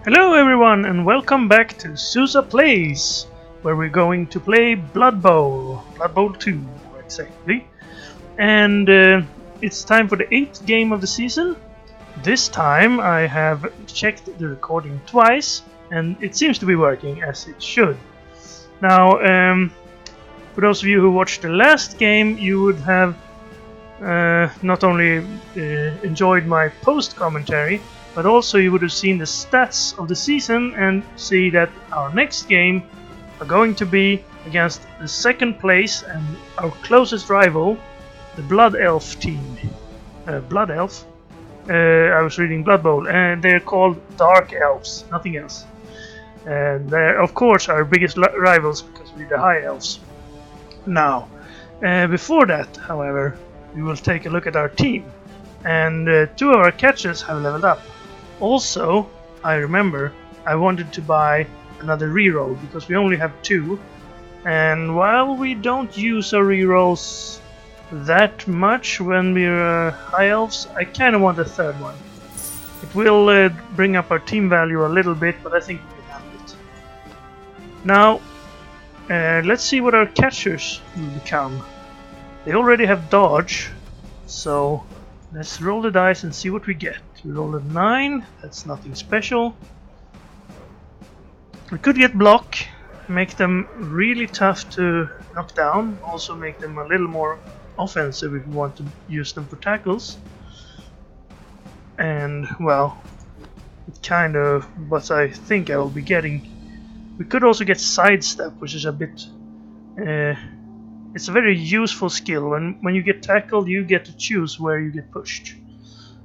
Hello everyone and welcome back to Zoosa Plays, where we're going to play Blood Bowl 2 exactly. And it's time for the 8th game of the season. This time I have checked the recording twice and it seems to be working as it should. Now, for those of you who watched the last game, you would have not only enjoyed my post commentary, but also you would have seen the stats of the season and see that our next game are going to be against the second place and our closest rival, the Blood Elf team. Blood Elf? I was reading Blood Bowl, and they're called Dark Elves, nothing else. And they're of course our biggest rivals because we're the High Elves. Now, before that, however, we will take a look at our team. And 2 of our catchers have leveled up. Also, I remember I wanted to buy another reroll because we only have 2. And while we don't use our rerolls that much when we're High Elves, I kind of want a 3rd one. It will bring up our team value a little bit, but I think we can handle it. Now, let's see what our catchers will become. They already have dodge, so let's roll the dice and see what we get. We roll a 9, that's nothing special. We could get block, make them really tough to knock down, also make them a little more offensive if we want to use them for tackles. And, well, it's kind of what I think I will be getting. We could also get sidestep, which is a bit... it's a very useful skill. When you get tackled, you get to choose where you get pushed.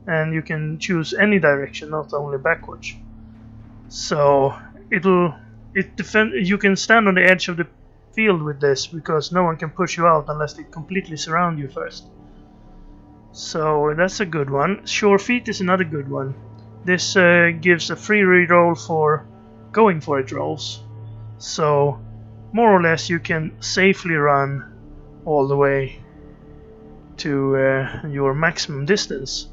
And you can choose any direction, not only backwards. So you can stand on the edge of the field with this because no one can push you out unless they completely surround you first. So that's a good one. Sure Feet is another good one. This gives a free reroll for going for it rolls. So more or less you can safely run all the way to your maximum distance.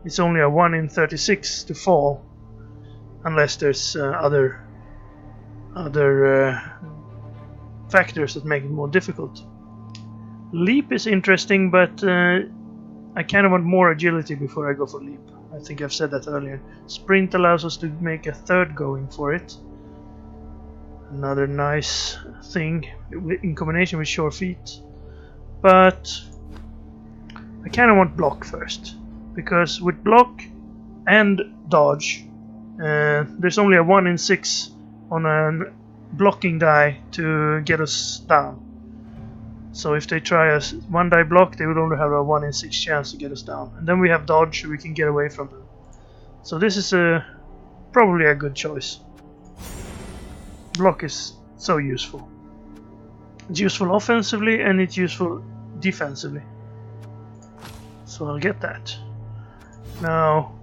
It's only a 1 in 36 to fall, unless there's other factors that make it more difficult. Leap is interesting, but I kind of want more agility before I go for leap. I think I've said that earlier. Sprint allows us to make a 3rd going for it. Another nice thing in combination with Sure Feet. But I kind of want block first, because with block and dodge there's only a 1 in 6 on a blocking die to get us down. So if they try a 1 die block, they would only have a 1 in 6 chance to get us down. And then we have dodge, so we can get away from them. So this is probably a good choice. Block is so useful. It's useful offensively and it's useful defensively. So I'll get that. Now,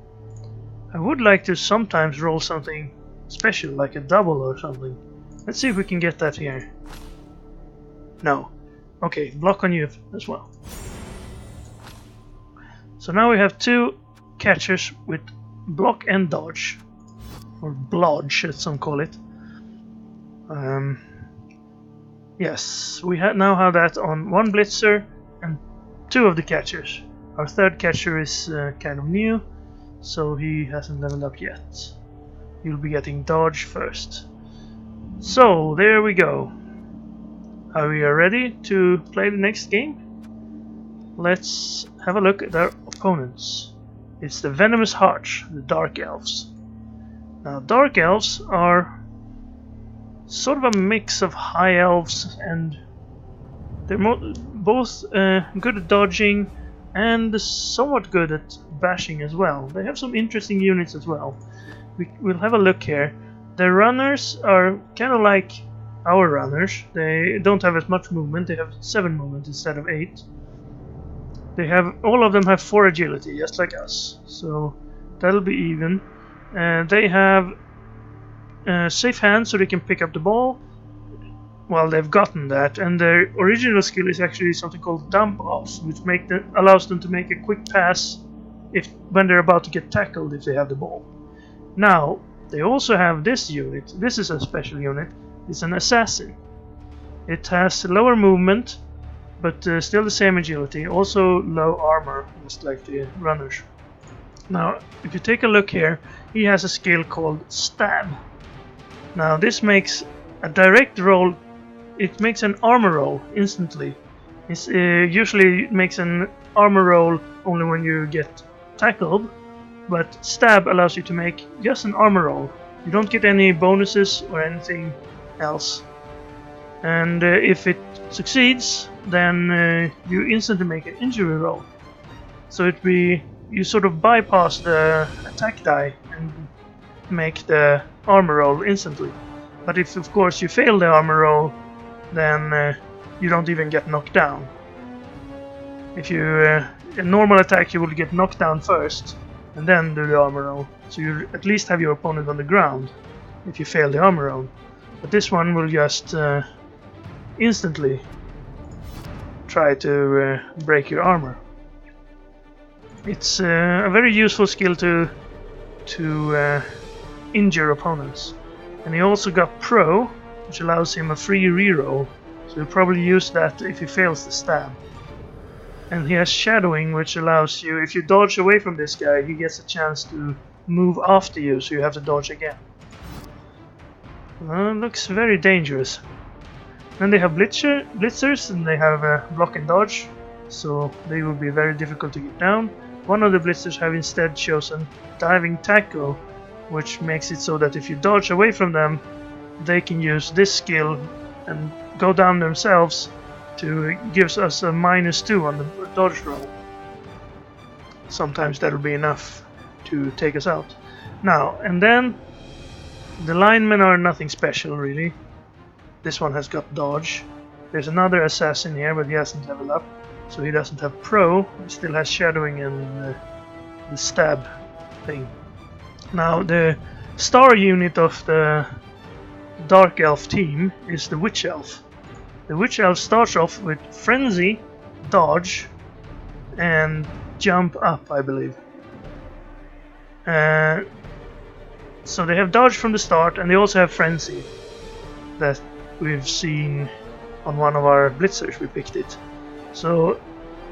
I would like to sometimes roll something special, like a double or something. Let's see if we can get that here. No. Okay, block on you as well. So now we have 2 catchers with block and dodge. Or blodge, as some call it. Yes, we now have that on 1 blitzer and 2 of the catchers. Our 3rd catcher is kind of new, so he hasn't leveled up yet. He'll be getting dodge first. So, there we go. Are we ready to play the next game? Let's have a look at our opponents. It's the Venomous Hearts, the Dark Elves. Now, Dark Elves are sort of a mix of High Elves, and they're both good at dodging and somewhat good at bashing as well. They have some interesting units as well. We'll have a look here. Their runners are kind of like our runners. They don't have as much movement. They have 7 movement instead of 8. All of them have 4 agility, just like us. So that'll be even. They have safe hands, so they can pick up the ball. Well, they've gotten that, and their original skill is actually something called dump off, which allows them to make a quick pass when they're about to get tackled if they have the ball. Now, They also have this unit. This is a special unit. It's an assassin. It has lower movement, but still the same agility. Also low armor, just like the runners. Now, if you take a look here, he has a skill called Stab. Now, this makes a direct roll. It makes an armor roll instantly. It usually makes an armor roll only when you get tackled, but Stab allows you to make just an armor roll. You don't get any bonuses or anything else. And if it succeeds, then you instantly make an injury roll. So you sort of bypass the attack die and make the armor roll instantly. But if of course you fail the armor roll, then you don't even get knocked down. If you a normal attack, you will get knocked down first and then do the armor roll. So you at least have your opponent on the ground if you fail the armor roll. But this one will just instantly try to break your armor. It's a very useful skill to injure opponents. And he also got Pro, which allows him a free reroll. So he'll probably use that if he fails the stab. And he has Shadowing, which allows you, if you dodge away from this guy, he gets a chance to move after you, so you have to dodge again. Looks very dangerous. Then they have blitzers, and they have block and dodge, so they will be very difficult to get down. One of the blitzers have instead chosen Diving Tackle, which makes it so that if you dodge away from them, they can use this skill and go down themselves to gives us a -2 on the dodge roll. Sometimes that'll be enough to take us out. Now, and then the linemen are nothing special really. This one has got dodge. There's another assassin here, but he hasn't leveled up, so he doesn't have Pro. He still has Shadowing and the stab thing. Now, the star unit of the Dark Elf team is the Witch Elf. The Witch Elf starts off with Frenzy, Dodge, and Jump Up, I believe. So they have Dodge from the start, and they also have Frenzy that we've seen on one of our blitzers. We picked it. So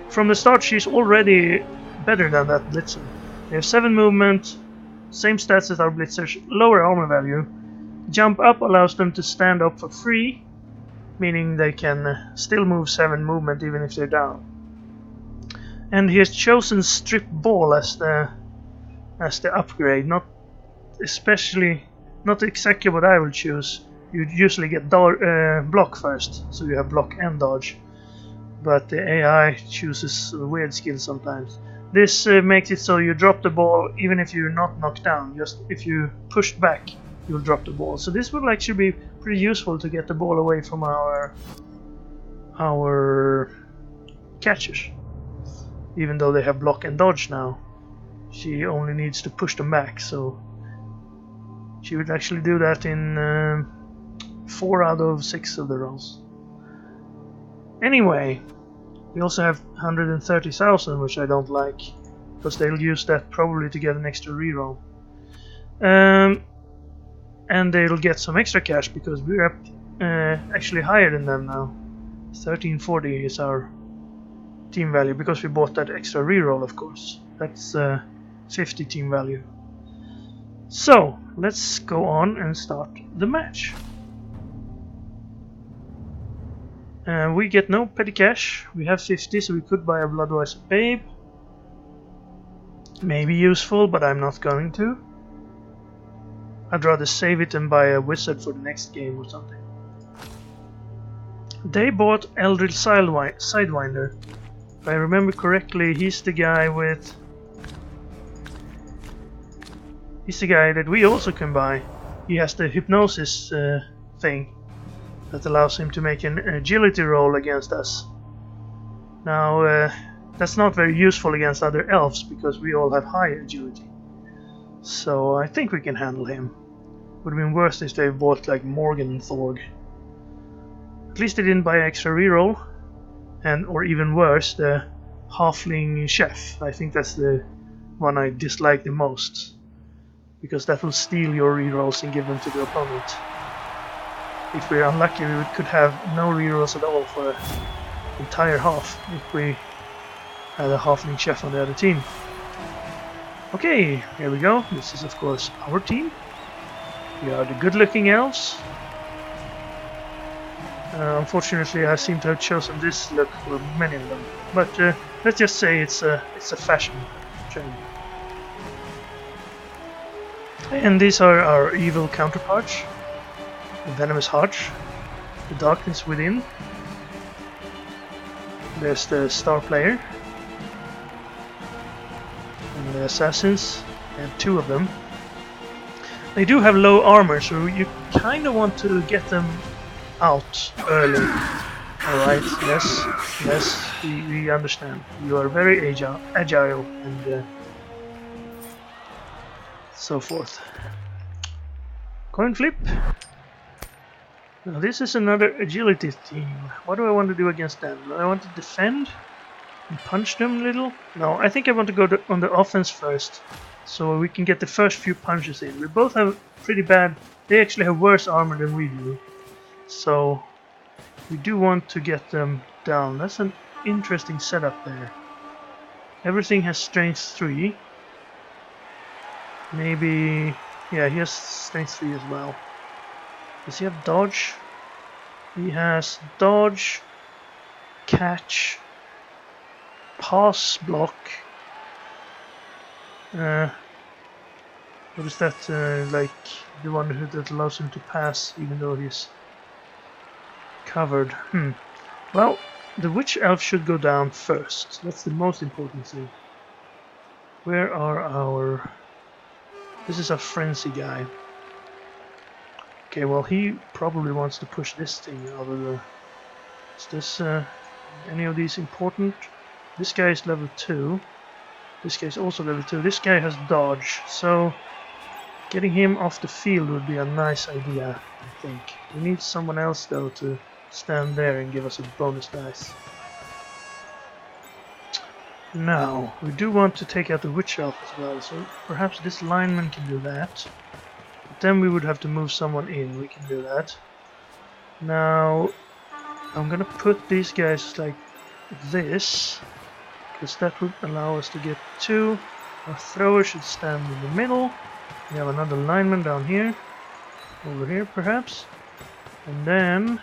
from the start, she's already better than that blitzer. They have 7 movement, same stats as our blitzers, lower armor value. Jump Up allows them to stand up for free, meaning they can still move 7 movement even if they're down. And he has chosen Strip Ball as the upgrade, not exactly what I will choose. You usually get block first, so you have block and dodge. But the AI chooses a weird skill sometimes. This makes it so you drop the ball even if you're not knocked down. Just if you pushed back, you'll drop the ball. So this will actually be pretty useful to get the ball away from our catchers. Even though they have block and dodge now, she only needs to push them back. So she would actually do that in 4 out of 6 of the rolls. Anyway, we also have 130,000, which I don't like, because they'll use that probably to get an extra reroll. And they'll get some extra cash because we're up actually higher than them now. 1340 is our team value because we bought that extra reroll, of course. That's 50 team value. So let's go on and start the match. We get no petty cash. We have 50, so we could buy a Bloodwise Babe. Maybe useful, but I'm not going to. I'd rather save it and buy a wizard for the next game or something. They bought Eldritch Sidewinder. If I remember correctly, he's the guy with... He's the guy that we also can buy. He has the hypnosis thing that allows him to make an agility roll against us. Now, that's not very useful against other elves because we all have high agility. So I think we can handle him. Would have been worse if they bought like Morgan Thorg. At least they didn't buy extra reroll, or even worse, the Halfling Chef. I think that's the one I dislike the most. because that will steal your rerolls and give them to the opponent. If we're unlucky, we could have no rerolls at all for an entire half if we had a halfling chef on the other team. Okay, here we go. This is of course our team. We are the good-looking elves. Unfortunately, I seem to have chosen this look for many of them, but let's just say it's a fashion trend. And these are our evil counterparts: the Venomous Heart, the Darkness Within. There's the Star Player, and the Assassins. We have two of them. They do have low armor, so you kind of want to get them out early. Alright, yes, we understand. You are very agile and so forth. Coin flip. Now this is another agility team. What do I want to do against them? Do I want to defend and punch them a little? No, I think I want to go on the offense first, so we can get the first few punches in. We both have pretty bad... They actually have worse armor than we do. So we do want to get them down. That's an interesting setup there. Everything has strength 3. Maybe... yeah, he has strength 3 as well. Does he have dodge? He has dodge, catch, pass, block. What is that? Like the one that allows him to pass even though he's covered. Well, the witch elf should go down first. That's the most important thing. Where are our... This is a frenzy guy. Okay, well he probably wants to push this thing out of the... Is this any of these important? This guy is level 2. This guy is also level 2. This guy has dodge, so getting him off the field would be a nice idea, I think. We need someone else though to stand there and give us a bonus dice. Now, we do want to take out the witch elf as well, so perhaps this lineman can do that. But then we would have to move someone in. We can do that. Now, I'm gonna put these guys like this, because that would allow us to get 2. Our thrower should stand in the middle. We have another lineman down here, over here perhaps. And then,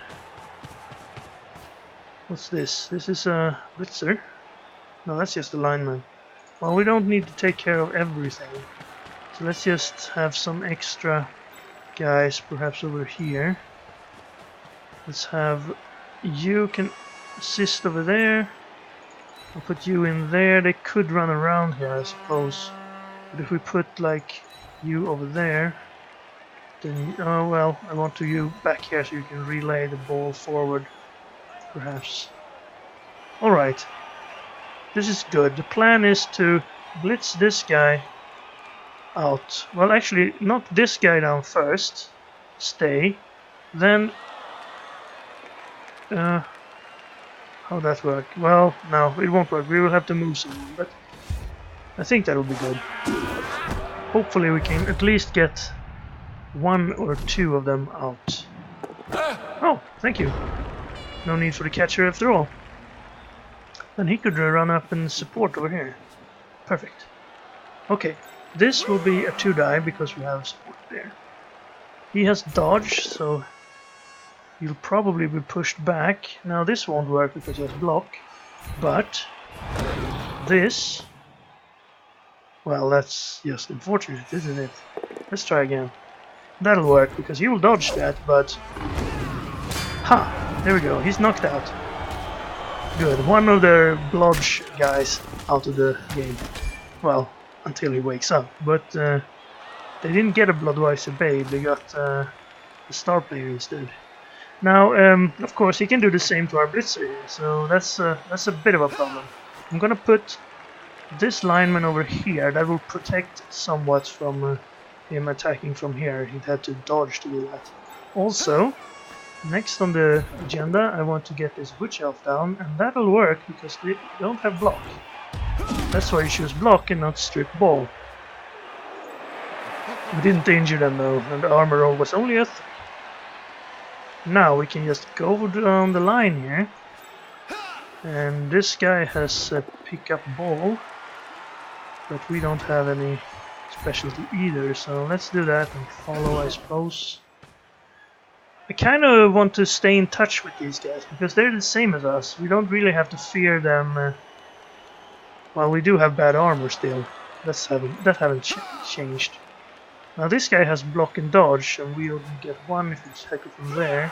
what's this? This is a blitzer. No, that's just a lineman. Well, we don't need to take care of everything. So let's just have some extra guys perhaps over here. Let's have you can assist over there. I'll put you in there. They could run around here, I suppose. But if we put like you over there, then oh well, I want you back here so you can relay the ball forward, perhaps. Alright. This is good. The plan is to blitz this guy out. Well, actually, knock this guy down first. Stay. Then... how'd that work? Well, no, it won't work. We will have to move someone, but I think that'll be good. Hopefully we can at least get 1 or 2 of them out. Oh, thank you. No need for the catcher after all. Then he could run up and support over here. Perfect. Okay, this will be a 2-die because we have support there. He has dodge, so he'll probably be pushed back. Now this won't work because he has block, but this... Well, that's just unfortunate, isn't it? Let's try again. That'll work because he will dodge that, but... Ha! There we go, he's knocked out. Good, one of the blodge guys out of the game. Well, until he wakes up. But they didn't get a Bloodweiser Babe, they got the Star Player instead. Now, of course, he can do the same to our Blitzer here, so that's a bit of a problem. I'm gonna put this lineman over here. That will protect somewhat from him attacking from here. He'd have to dodge to do that. Also, next on the agenda, I want to get this Witch Elf down, and that'll work because they don't have block. That's why you choose block and not strip ball. We didn't injure them though, and the armor roll was only a 3. Now we can just go down the line here. And this guy has a pick-up ball, but we don't have any specialty either, so let's do that and follow, I suppose. I kind of want to stay in touch with these guys, because they're the same as us. We don't really have to fear them. Well, we do have bad armor still. That haven't changed. Now this guy has block and dodge, and we only get 1 if it's heck from there.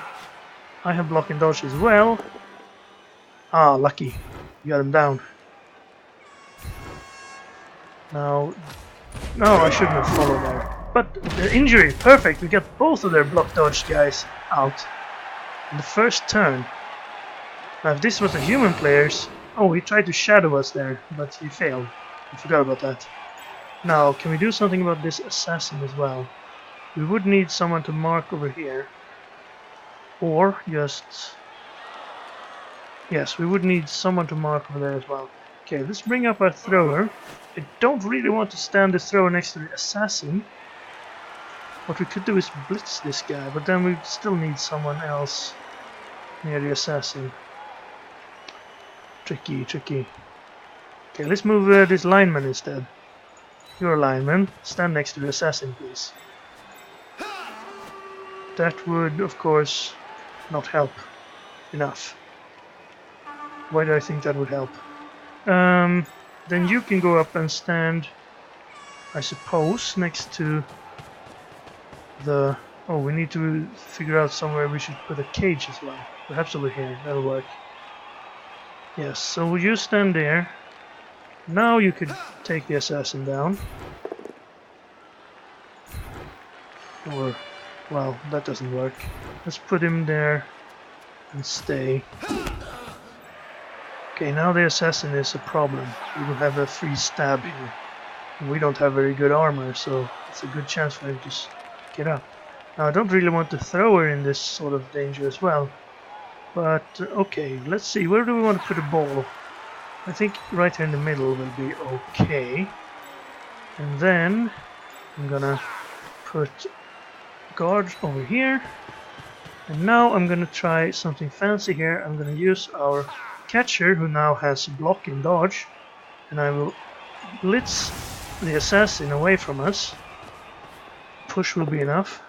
I have block and dodge as well. Ah, lucky. We got him down. Now... No, I shouldn't have followed there. But the injury, perfect. We got both of their block dodge guys out in the first turn. Now if this was the human players... Oh, he tried to shadow us there, but he failed. I forgot about that. Now, can we do something about this assassin as well? We would need someone to mark over here. Or just... Yes, we would need someone to mark over there as well. Okay, let's bring up our thrower. I don't really want to stand the thrower next to the assassin. What we could do is blitz this guy, but then we still need someone else near the assassin. Tricky, tricky. Okay, let's move this lineman instead. You're a lineman. Stand next to the assassin, please. That would, of course, not help enough. Why do I think that would help? Then you can go up and stand, I suppose, next to the... Oh, we need to figure out somewhere we should put a cage as well. Perhaps over here, that'll work. Yes, so you stand there. Now you could take the assassin down. Or, well, that doesn't work. Let's put him there and stay. Okay, now the assassin is a problem. We will have a free stab here. And we don't have very good armor, so it's a good chance for him to get up. Now I don't really want the thrower in this sort of danger as well. But, okay, let's see, where do we want to put a ball? I think right here in the middle will be okay. And then I'm gonna put guard over here. And now I'm gonna try something fancy here. I'm gonna use our catcher, who now has block and dodge, and I will blitz the assassin away from us. Push will be enough.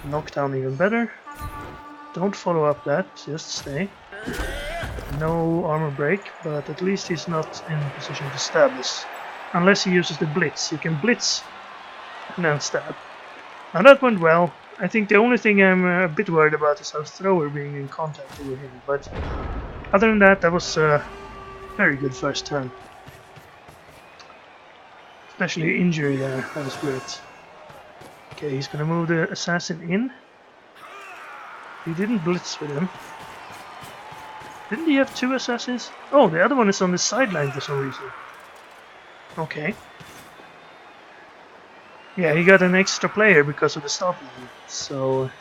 Knockdown even better. Don't follow up that, just stay. No armor break, but at least he's not in a position to stab us. Unless he uses the blitz. You can blitz and then stab. Now that went well. I think the only thing I'm a bit worried about is our thrower being in contact with him, but other than that, that was a very good first turn. Especially injury there, that was great. Okay, he's gonna move the assassin in. He didn't blitz with him. Didn't he have 2 assassins? Oh, the other one is on the sideline for some reason. Okay. Yeah, he got an extra player because of the stop line. So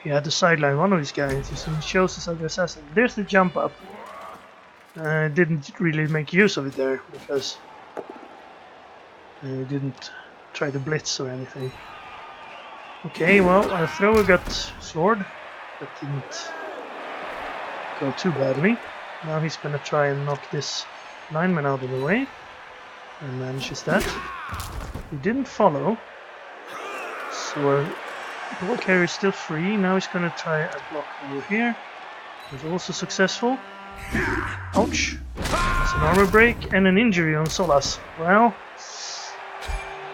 he had to sideline one of these guys. He shows his other assassin. There's the jump up. Didn't really make use of it there because he didn't try to blitz or anything. Okay, well, our thrower got floored. That didn't go too badly. Now he's gonna try and knock this lineman out of the way. And manages that. He didn't follow. So our ball carrier is still free. Now he's gonna try a block over here. He's also successful. Ouch. That's an armor break and an injury on Solas. Well,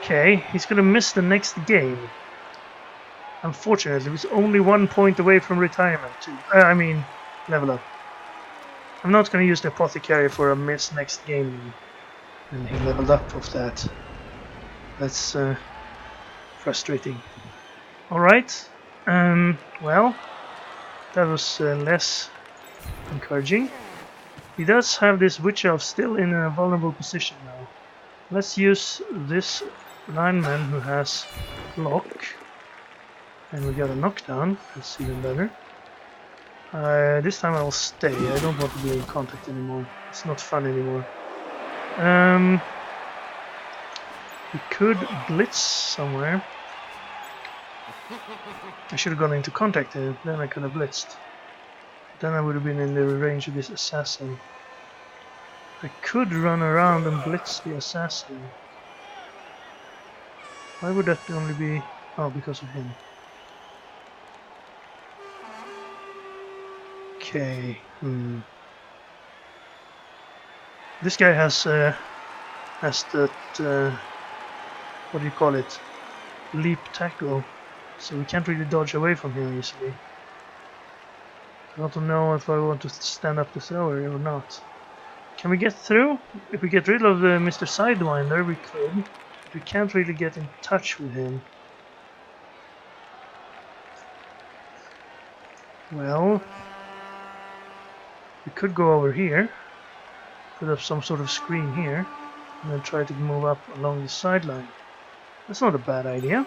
okay, he's gonna miss the next game. Unfortunately, he's only 1 point away from retirement too. I mean, level up. I'm not gonna use the apothecary for a miss next game. And he leveled up off that. That's frustrating. Alright, well, that was less encouraging. He does have this witch elf still in a vulnerable position now. Let's use this lineman who has block. And we got a knockdown, that's even better. This time I'll stay, I don't want to be in contact anymore. It's not fun anymore. We could blitz somewhere. I should have gone into contact here, then I could have blitzed. Then I would have been in the range of this assassin. I could run around and blitz the assassin. Why would that only be... Oh, because of him. Okay, This guy has that, what do you call it? Leap tackle. So we can't really dodge away from him easily. I don't know if I want to stand up the thrower or not. Can we get through? If we get rid of Mr. Sidewinder, we could. But we can't really get in touch with him. Well, we could go over here. Put up some sort of screen here. And then try to move up along the sideline. That's not a bad idea.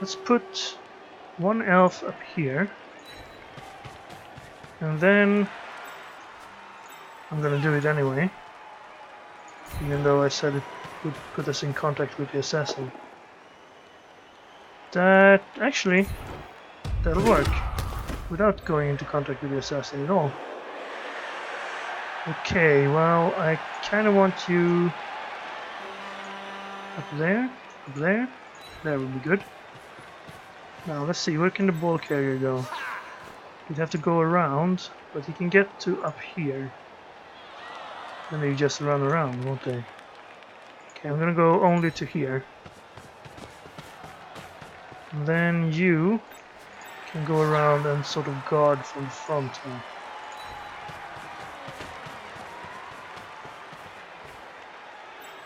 Let's put one elf up here. And then I'm gonna do it anyway. Even though I said it would put us in contact with the assassin. That actually that'll work. Without going into contact with the assassin at all. Okay, well I kinda want you up there, up there. That would be good. Now let's see, where can the ball carrier go? He'd have to go around, but he can get to up here. Then they just run around, won't they? Okay, I'm gonna go only to here. And then you can go around and sort of guard from the front now.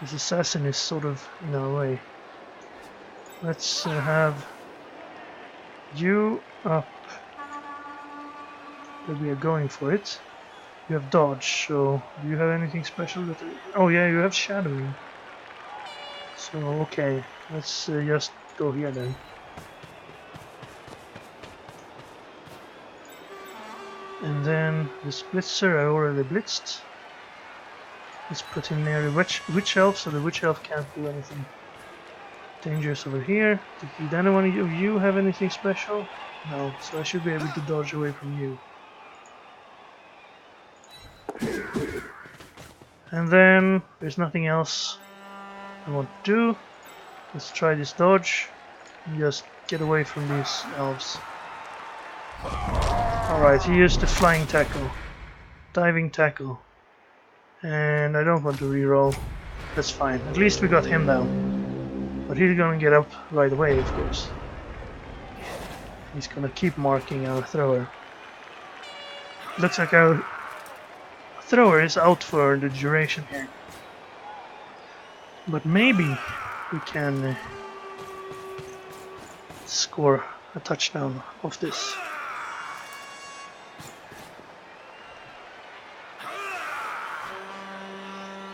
This assassin is sort of in our way. Let's have you up. But we are going for it. You have dodge, so do you have anything special? That oh yeah, you have shadowing. So okay, let's just go here then. And then this blitzer I already blitzed. Let's put him near the witch elf, so the witch elf can't do anything dangerous over here. Did anyone of you have anything special? No, so I should be able to dodge away from you. And then there's nothing else I want to do. Let's try this dodge and just get away from these elves. Alright, he used the flying tackle, diving tackle, and I don't want to reroll. That's fine, at least we got him down. But he's gonna get up right away, of course. He's gonna keep marking our thrower. Looks like our thrower is out for the duration here. But maybe we can score a touchdown off this.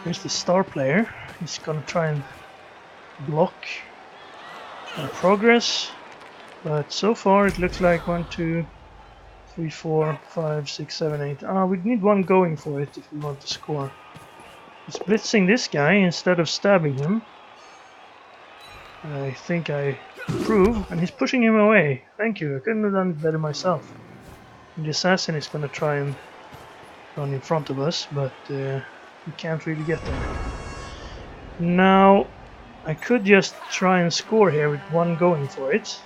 Here's the star player. He's gonna try and block our progress. But so far it looks like 1, 2, 3, 4, 5, 6, 7, 8. Ah, we need one going for it if we want to score. He's blitzing this guy instead of stabbing him. I think I approve, and he's pushing him away. Thank you, I couldn't have done it better myself. And the assassin is gonna try and run in front of us, but we can't really get there. Now, I could just try and score here with one going for it.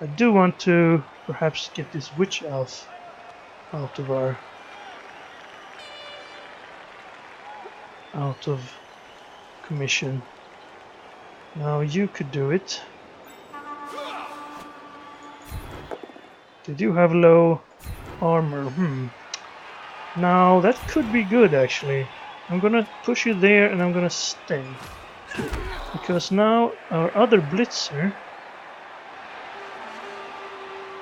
I do want to perhaps get this witch elf out of commission. Now you could do it. They do have low armor. Now that could be good actually. I'm gonna push you there and I'm gonna stay. Because now our other blitzer...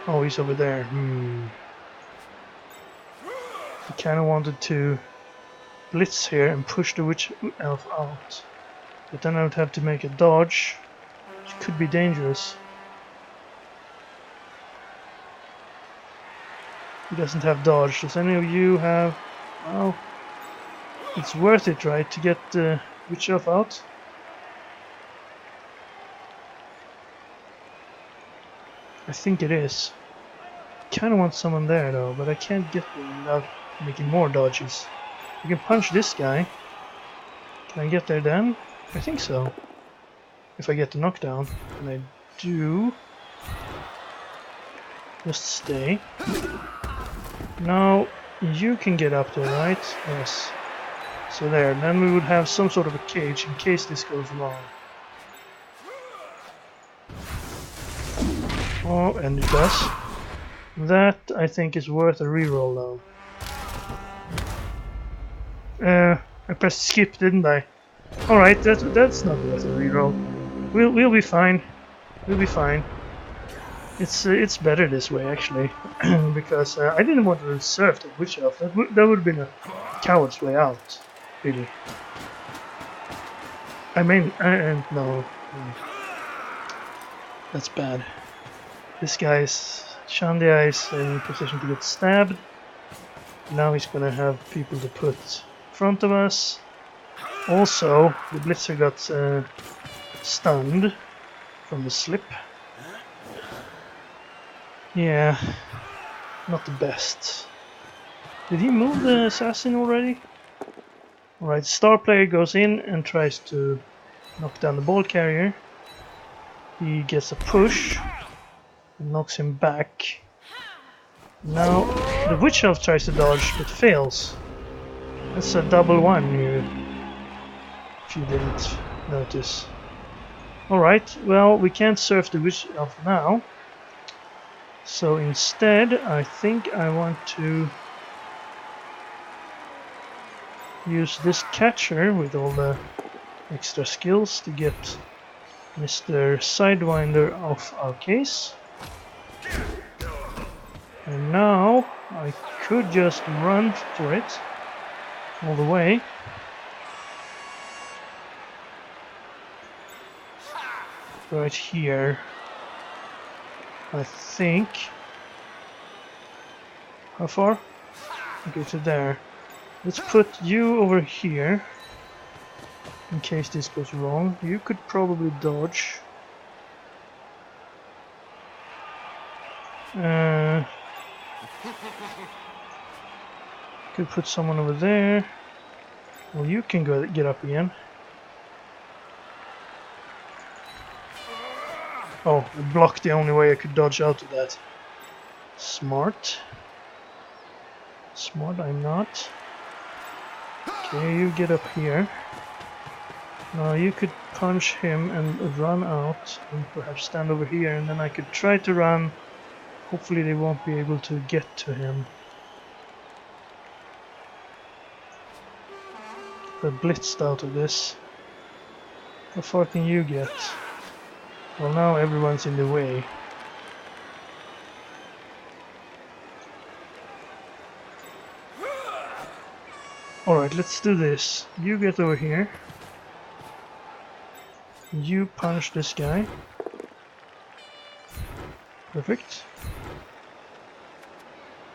Oh, he's over there. I kinda wanted to blitz here and push the witch elf out. But then I would have to make a dodge, which could be dangerous. He doesn't have dodge. Does any of you have... Well, it's worth it, right, to get the witch elf out? I think it is. Kinda want someone there though, but I can't get them without making more dodges. I can punch this guy. Can I get there then? I think so. If I get the knockdown. And I do. Just stay. Now you can get up there, right? Yes. So there, then we would have some sort of a cage in case this goes wrong. Oh, and it does. That, I think, is worth a reroll though. I pressed skip, didn't I? Alright, that's not worth a reroll. We'll be fine. We'll be fine. It's better this way, actually. Because I didn't want to reserve the witch elf. That would have been a coward's way out. Really. I mean, no. That's bad. This guy's... Shandia is in position to get stabbed. Now he's gonna have people to put in front of us. Also, the Blitzer got stunned from the slip. Yeah, not the best. Did he move the assassin already? Alright, star player goes in and tries to knock down the ball carrier. He gets a push and knocks him back. Now the witch elf tries to dodge but fails. That's a double one here, if you didn't notice. Alright, well, we can't surf the witch elf now. So instead, I think I want to use this catcher with all the extra skills to get Mr. Sidewinder off our case. And now I could just run for it all the way. Right here. I think. How far? Okay, to there. Let's put you over here. In case this goes wrong. You could probably dodge. Could put someone over there. Well, you can go get up again. Oh, I blocked the only way I could dodge out of that. Smart. Smart, I'm not. Okay, you get up here. Now you could punch him and run out and perhaps stand over here, and then I could try to run. Hopefully they won't be able to get to him. Get blitzed out of this. How far can you get? Well, now everyone's in the way. Alright, let's do this. You get over here. You punch this guy. Perfect.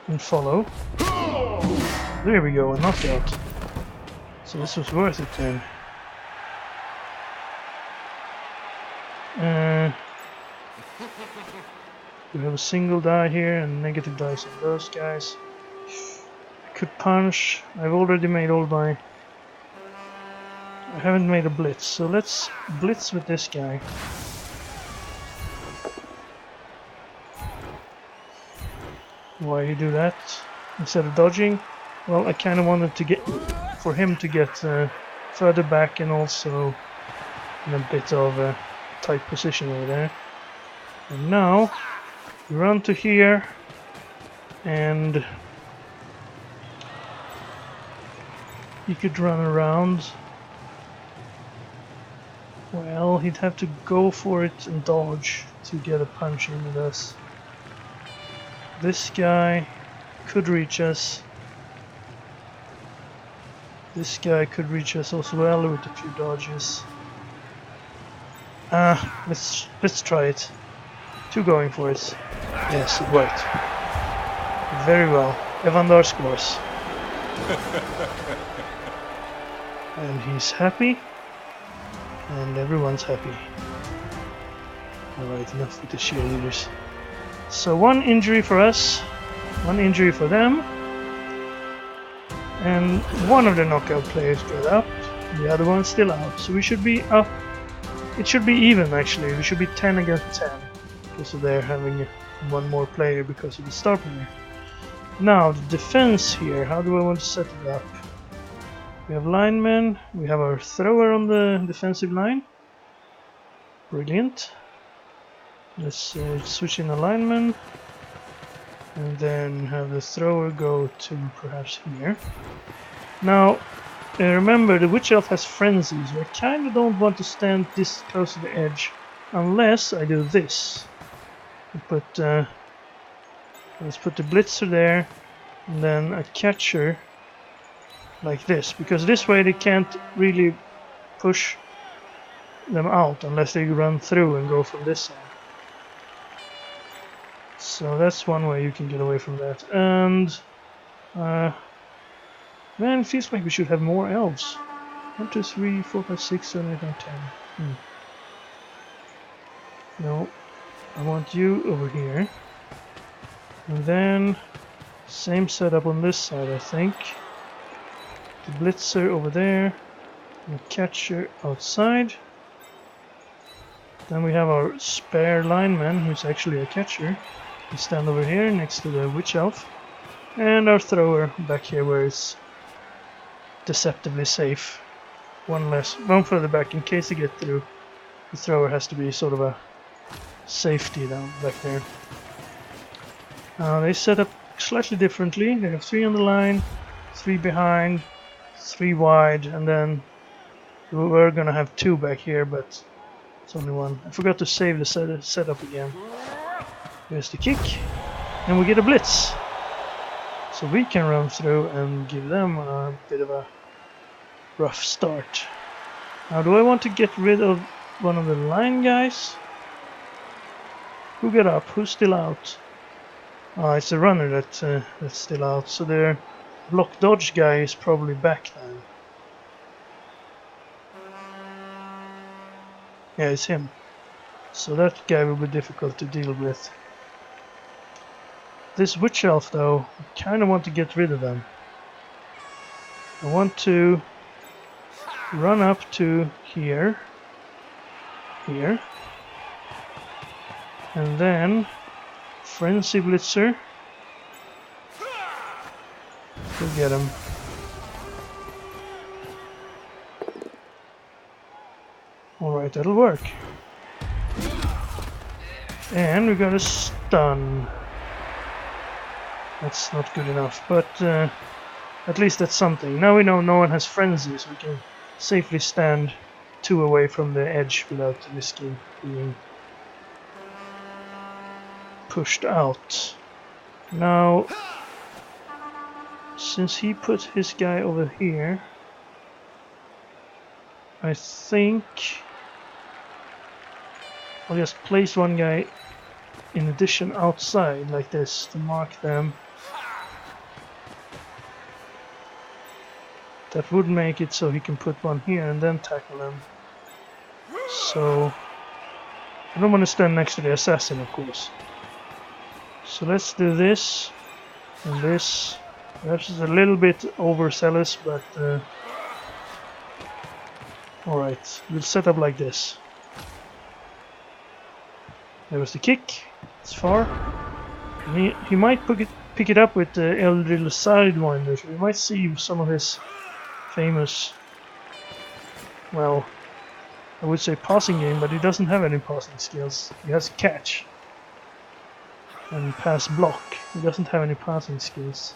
And follow. There we go, a knockout. So this was worth it then. We have a single die here and negative dice on those guys. I could punch. I've already made all my... I haven't made a blitz, so let's blitz with this guy. Why you do that instead of dodging? Well, I kind of wanted to get for him to get further back and also in a bit of a tight position over there. And now you run to here and you could run around. Well, he'd have to go for it and dodge to get a punch in with us. This guy could reach us. This guy could reach us as well with a few dodges. Let's try it. Two going for it. Yes, it worked. Very well. Evandar scores. And he's happy. And everyone's happy. Alright, enough with the cheerleaders. So 1 injury for us, 1 injury for them. And one of the knockout players got up, the other one's still out. So we should be up. It should be even actually. We should be 10 against 10. Because of they're having 1 more player because of the star player. Now the defense here, how do I want to set it up? We have linemen, we have our thrower on the defensive line. Brilliant. Let's switch in a lineman. And then have the thrower go to perhaps here. Now, remember the Witch Elf has frenzy, so I kind of don't want to stand this close to the edge unless I do this. Let's put the Blitzer there and then a catcher like this, because this way they can't really push them out unless they run through and go from this side. So that's one way you can get away from that. And man, it feels like we should have more elves. 1, 2, 3, 4, 5, 6, 7, 8, 9, 10. No, I want you over here. And then same setup on this side, I think. The Blitzer over there, and the catcher outside. Then we have our spare lineman, who's actually a catcher. We stand over here next to the Witch Elf. And our thrower back here where it's deceptively safe. One further back in case they get through. The thrower has to be sort of a safety down back there. They set up slightly differently. They have 3 on the line, 3 behind, 3 wide, and then we're gonna have 2 back here, but it's only 1. I forgot to save the setup again. Here's the kick, and we get a blitz. So we can run through and give them a bit of a rough start. Now, do I want to get rid of one of the line guys? Who got up? Who's still out? Oh, it's a runner that's still out. So their block dodge guy is probably back then. Yeah, it's him. So that guy will be difficult to deal with. This Witch Elf though, I kind of want to get rid of them. I want to run up to here, and then Frenzy Blitzer. Go get him. Alright, that'll work. And we got a stun. That's not good enough, but at least that's something. Now we know no one has frenzy, so we can safely stand 2 away from the edge without risking being pushed out. Now, since he put his guy over here, I think I'll just place 1 guy in addition outside like this to mark them. That would make it so he can put 1 here and then tackle them. So I don't want to stand next to the assassin, of course. So let's do this and this. Perhaps it's a little bit overzealous, but alright, we'll set up like this. There was the kick. It's far. And he might pick it up with the Eldritch Sidewinder, so we might see some of his famous, well, I would say passing game, but he doesn't have any passing skills. He has catch and pass block. He doesn't have any passing skills.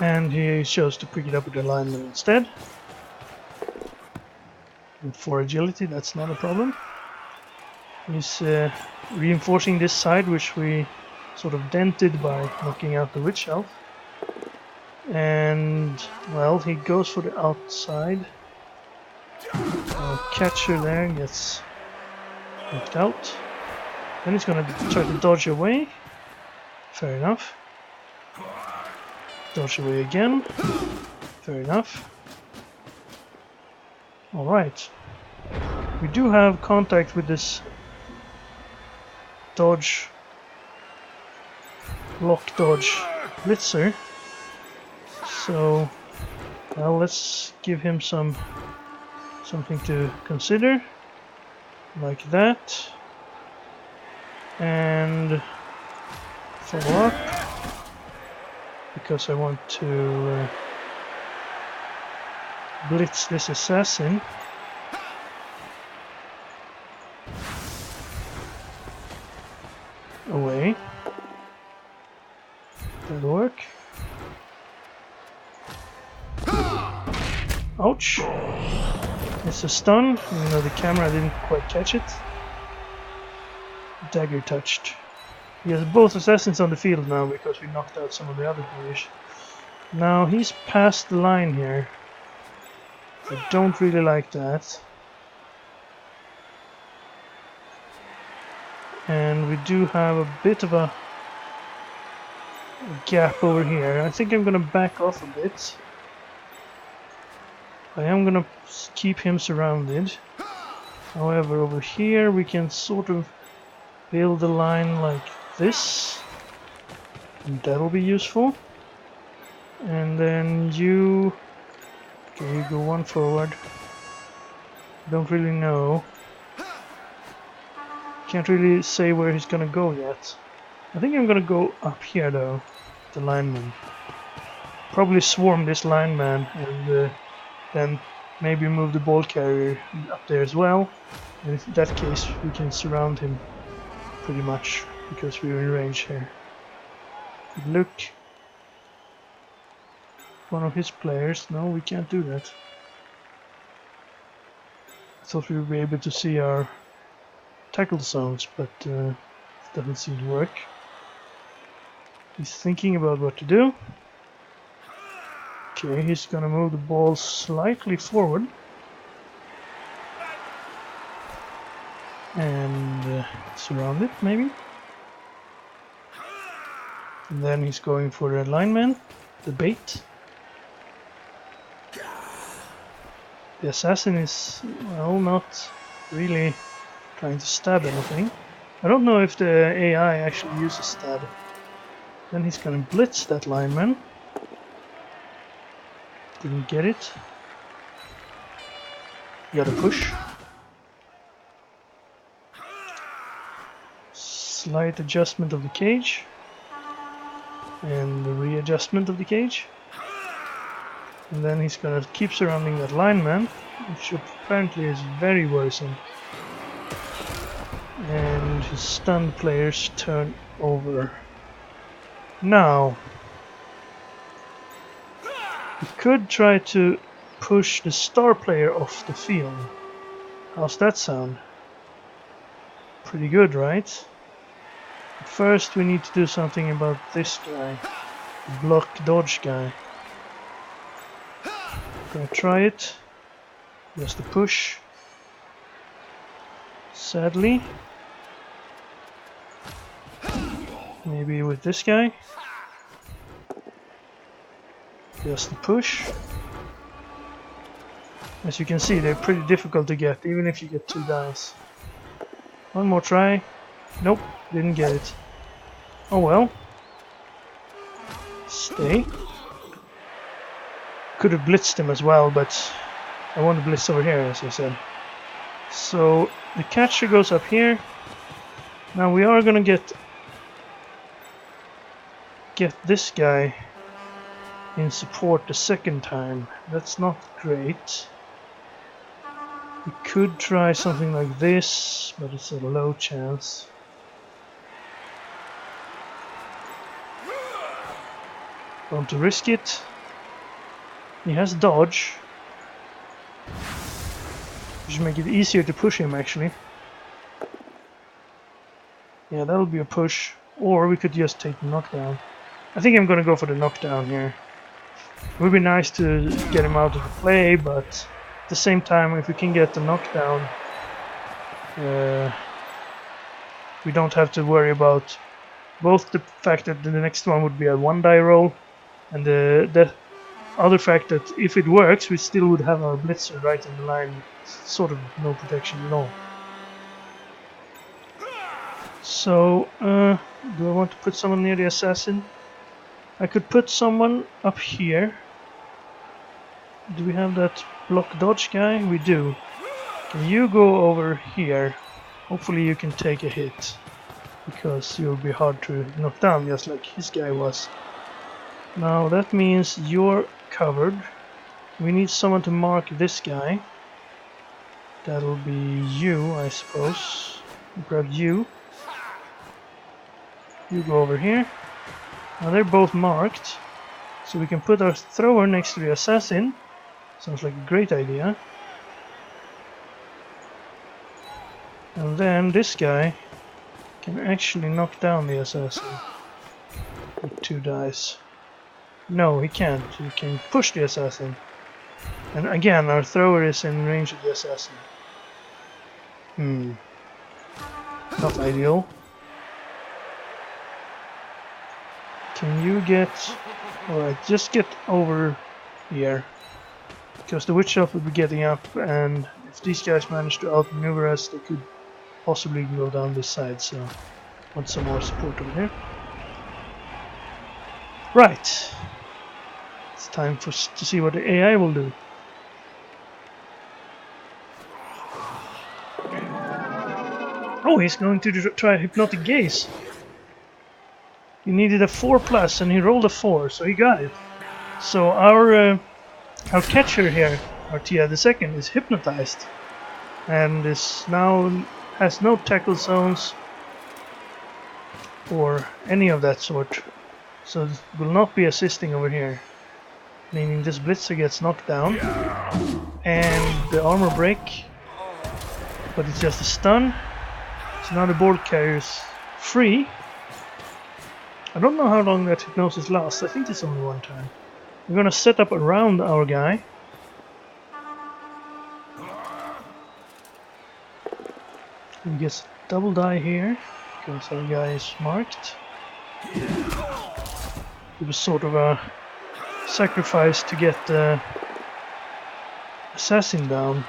And he chose to pick it up with the lineman instead. With 4 agility, that's not a problem. He's reinforcing this side, which we sort of dented by knocking out the Witch Elf. And, well, he goes for the outside. Our catcher there gets knocked out. Then he's gonna try to dodge away. Fair enough. Dodge away again. Fair enough. Alright. We do have contact with this dodge, block, dodge, blitzer. So, well, let's give him something to consider, like that, and follow up, because I want to blitz this assassin. Away. That'll work. Ouch! It's a stun, even though the camera didn't quite catch it. Dagger touched. He has both assassins on the field now because we knocked out some of the other players. Now he's past the line here. I don't really like that. And we do have a bit of a gap over here. I think I'm gonna back off a bit. I am gonna keep him surrounded. However, over here we can sort of build a line like this. And that'll be useful. And then you... Okay, you go one forward. Don't really know. Can't really say where he's gonna go yet. I think I'm gonna go up here though, the lineman. Probably swarm this lineman and then maybe move the ball carrier up there as well. And in that case we can surround him pretty much because we're in range here. Look. One of his players. No, we can't do that. I thought we would be able to see our tackle zones, but it doesn't seem to work. He's thinking about what to do. Okay, he's gonna move the ball slightly forward. And surround it, maybe. And then he's going for the lineman, the bait. The assassin is, well, not really trying to stab anything. I don't know if the AI actually uses stab. Then he's gonna blitz that lineman. Didn't get it. Gotta push. Slight adjustment of the cage. And the readjustment of the cage. And then he's gonna keep surrounding that lineman, which apparently is very worrisome. And his stunned players turn over. Now, we could try to push the star player off the field. How's that sound? Pretty good, right? But first we need to do something about this guy. The block dodge guy. Gonna try it. Just a push. Sadly. Maybe with this guy. Just a push. As you can see, they're pretty difficult to get, even if you get 2 dice. One more try. Nope, didn't get it. Oh well. Stay. Could have blitzed him as well, but I want to blitz over here, as I said. So the catcher goes up here. Now we are gonna get this guy in support the second time. That's not great. We could try something like this, but it's a low chance. Want to risk it? He has dodge, which should make it easier to push him actually. Yeah, that'll be a push, or we could just take the knockdown. I think I'm gonna go for the knockdown here. It would be nice to get him out of the play, but at the same time, if we can get the knockdown, we don't have to worry about both the fact that the next one would be a 1-die roll, and the other fact that if it works, we still would have our blitzer right in the line, sort of no protection at all. So, do I want to put someone near the assassin? I could put someone up here. Do we have that block dodge guy? We do. Can you go over here? Hopefully you can take a hit, because you'll be hard to knock down, just like his guy was. Now that means you're covered. We need someone to mark this guy. That'll be you, I suppose. Grab you. You go over here. Now they're both marked, so we can put our thrower next to the assassin. Sounds like a great idea. And then this guy can actually knock down the assassin with 2 dice. No, he can't. He can push the assassin. And again, our thrower is in range of the assassin. Not ideal. Can you get... Alright, just get over here. Because the witch elf will be getting up, and if these guys manage to outmaneuver us, they could possibly go down this side, so want some more support over here. Right. It's time to see what the AI will do. Oh, he's going to try hypnotic gaze. He needed a 4+, and he rolled a 4, so he got it. So our catcher here, Artia II, is hypnotized, and is now has no tackle zones or any of that sort, so will not be assisting over here. Meaning this blitzer gets knocked down, and the armor break, but it's just a stun. So now the ball carrier's free. I don't know how long that hypnosis lasts. I think it's only one turn. We're gonna set up around our guy. He gets double die here, because our guy is marked. It was sort of a sacrifice to get the assassin down,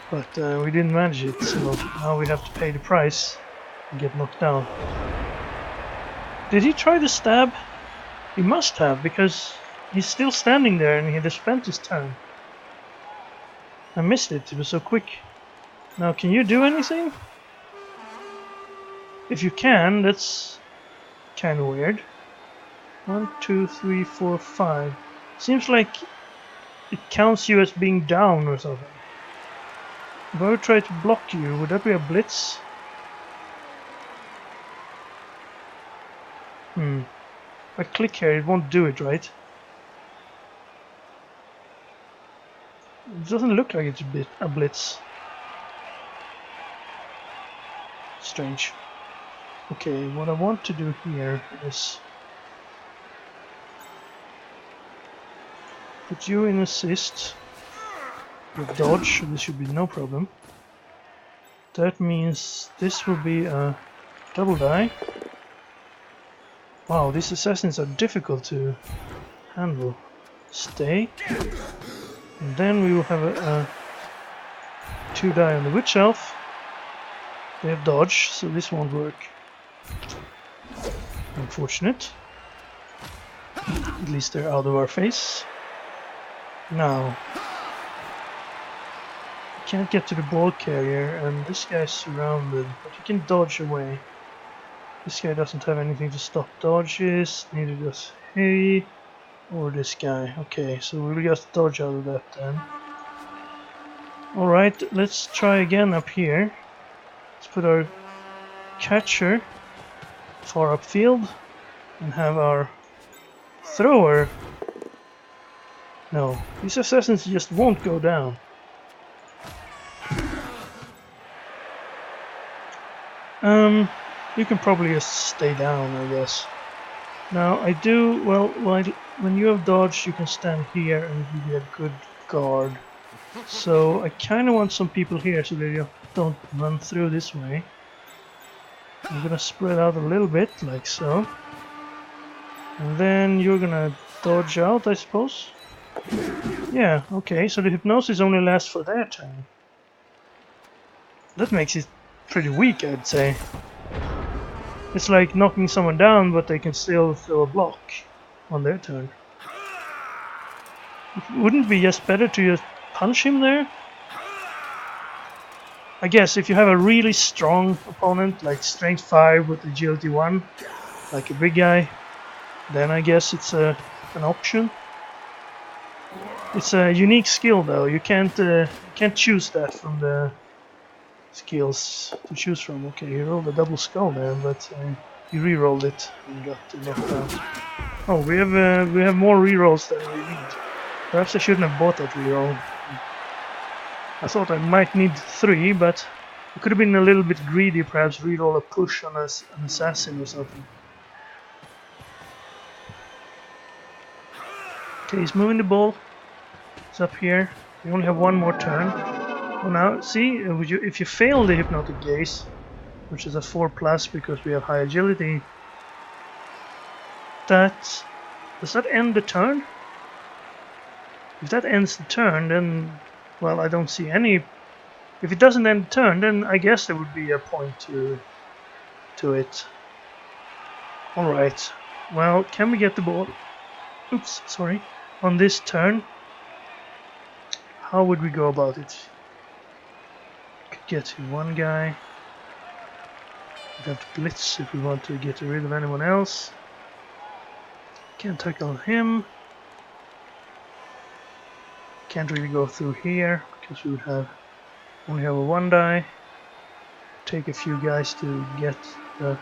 but we didn't manage it, so now we have to pay the price and get knocked down. Did he try to stab? He must have, because he's still standing there and he had spent his turn. I missed it, it was so quick. Now, can you do anything? If you can, that's kind of weird. 1, 2, 3, 4, 5. Seems like it counts you as being down or something. If I would try to block you, would that be a blitz? If I click here, it won't do it, right? It doesn't look like it's a blitz. Strange. Okay, what I want to do here is put you in assist with dodge, so this should be no problem. That means this will be a double die. Wow, these assassins are difficult to handle. Stay. And then we will have a 2 die on the witch elf. They have dodge, so this won't work. Unfortunate. At least they're out of our face. Now, can't get to the ball carrier, and this guy's surrounded, but he can dodge away. This guy doesn't have anything to stop dodges, neither does he, or this guy. Okay, so we'll just dodge out of that then. Alright, let's try again up here. Let's put our catcher far upfield and have our thrower. No, these assassins just won't go down. You can probably just stay down, I guess. Now I do, well, when you have dodge, you can stand here and give you a good guard. So I kind of want some people here so they don't run through this way. I'm gonna spread out a little bit, like so. And then you're gonna dodge out, I suppose? Yeah, okay, so the hypnosis only lasts for their turn. That makes it pretty weak, I'd say. It's like knocking someone down, but they can still throw a block on their turn. Wouldn't it be just better to just punch him there? I guess if you have a really strong opponent, like strength 5 with agility 1, like a big guy, then I guess it's an option. It's a unique skill though, you can't choose that from the skills to choose from. Okay, you rolled a double skull there, but you re-rolled it and got knocked out. Oh, we have more re-rolls than we need. Perhaps I shouldn't have bought that re-roll. I thought I might need 3, but I could have been a little bit greedy, perhaps re-roll a push on an assassin or something. Okay, he's moving the ball. It's up here. We only have one more turn. Well, now, see, if you fail the hypnotic gaze, which is a 4+ because we have high agility, does that end the turn? If that ends the turn, then, well, I don't see any. If it doesn't end the turn, then I guess there would be a point to it. Alright, well, can we get the ball? Oops, sorry. On this turn, how would we go about it? Could get to one guy. We'd have to blitz if we want to get rid of anyone else. Can't tackle him. Can't really go through here because we would only have a 1 die. Take a few guys to get the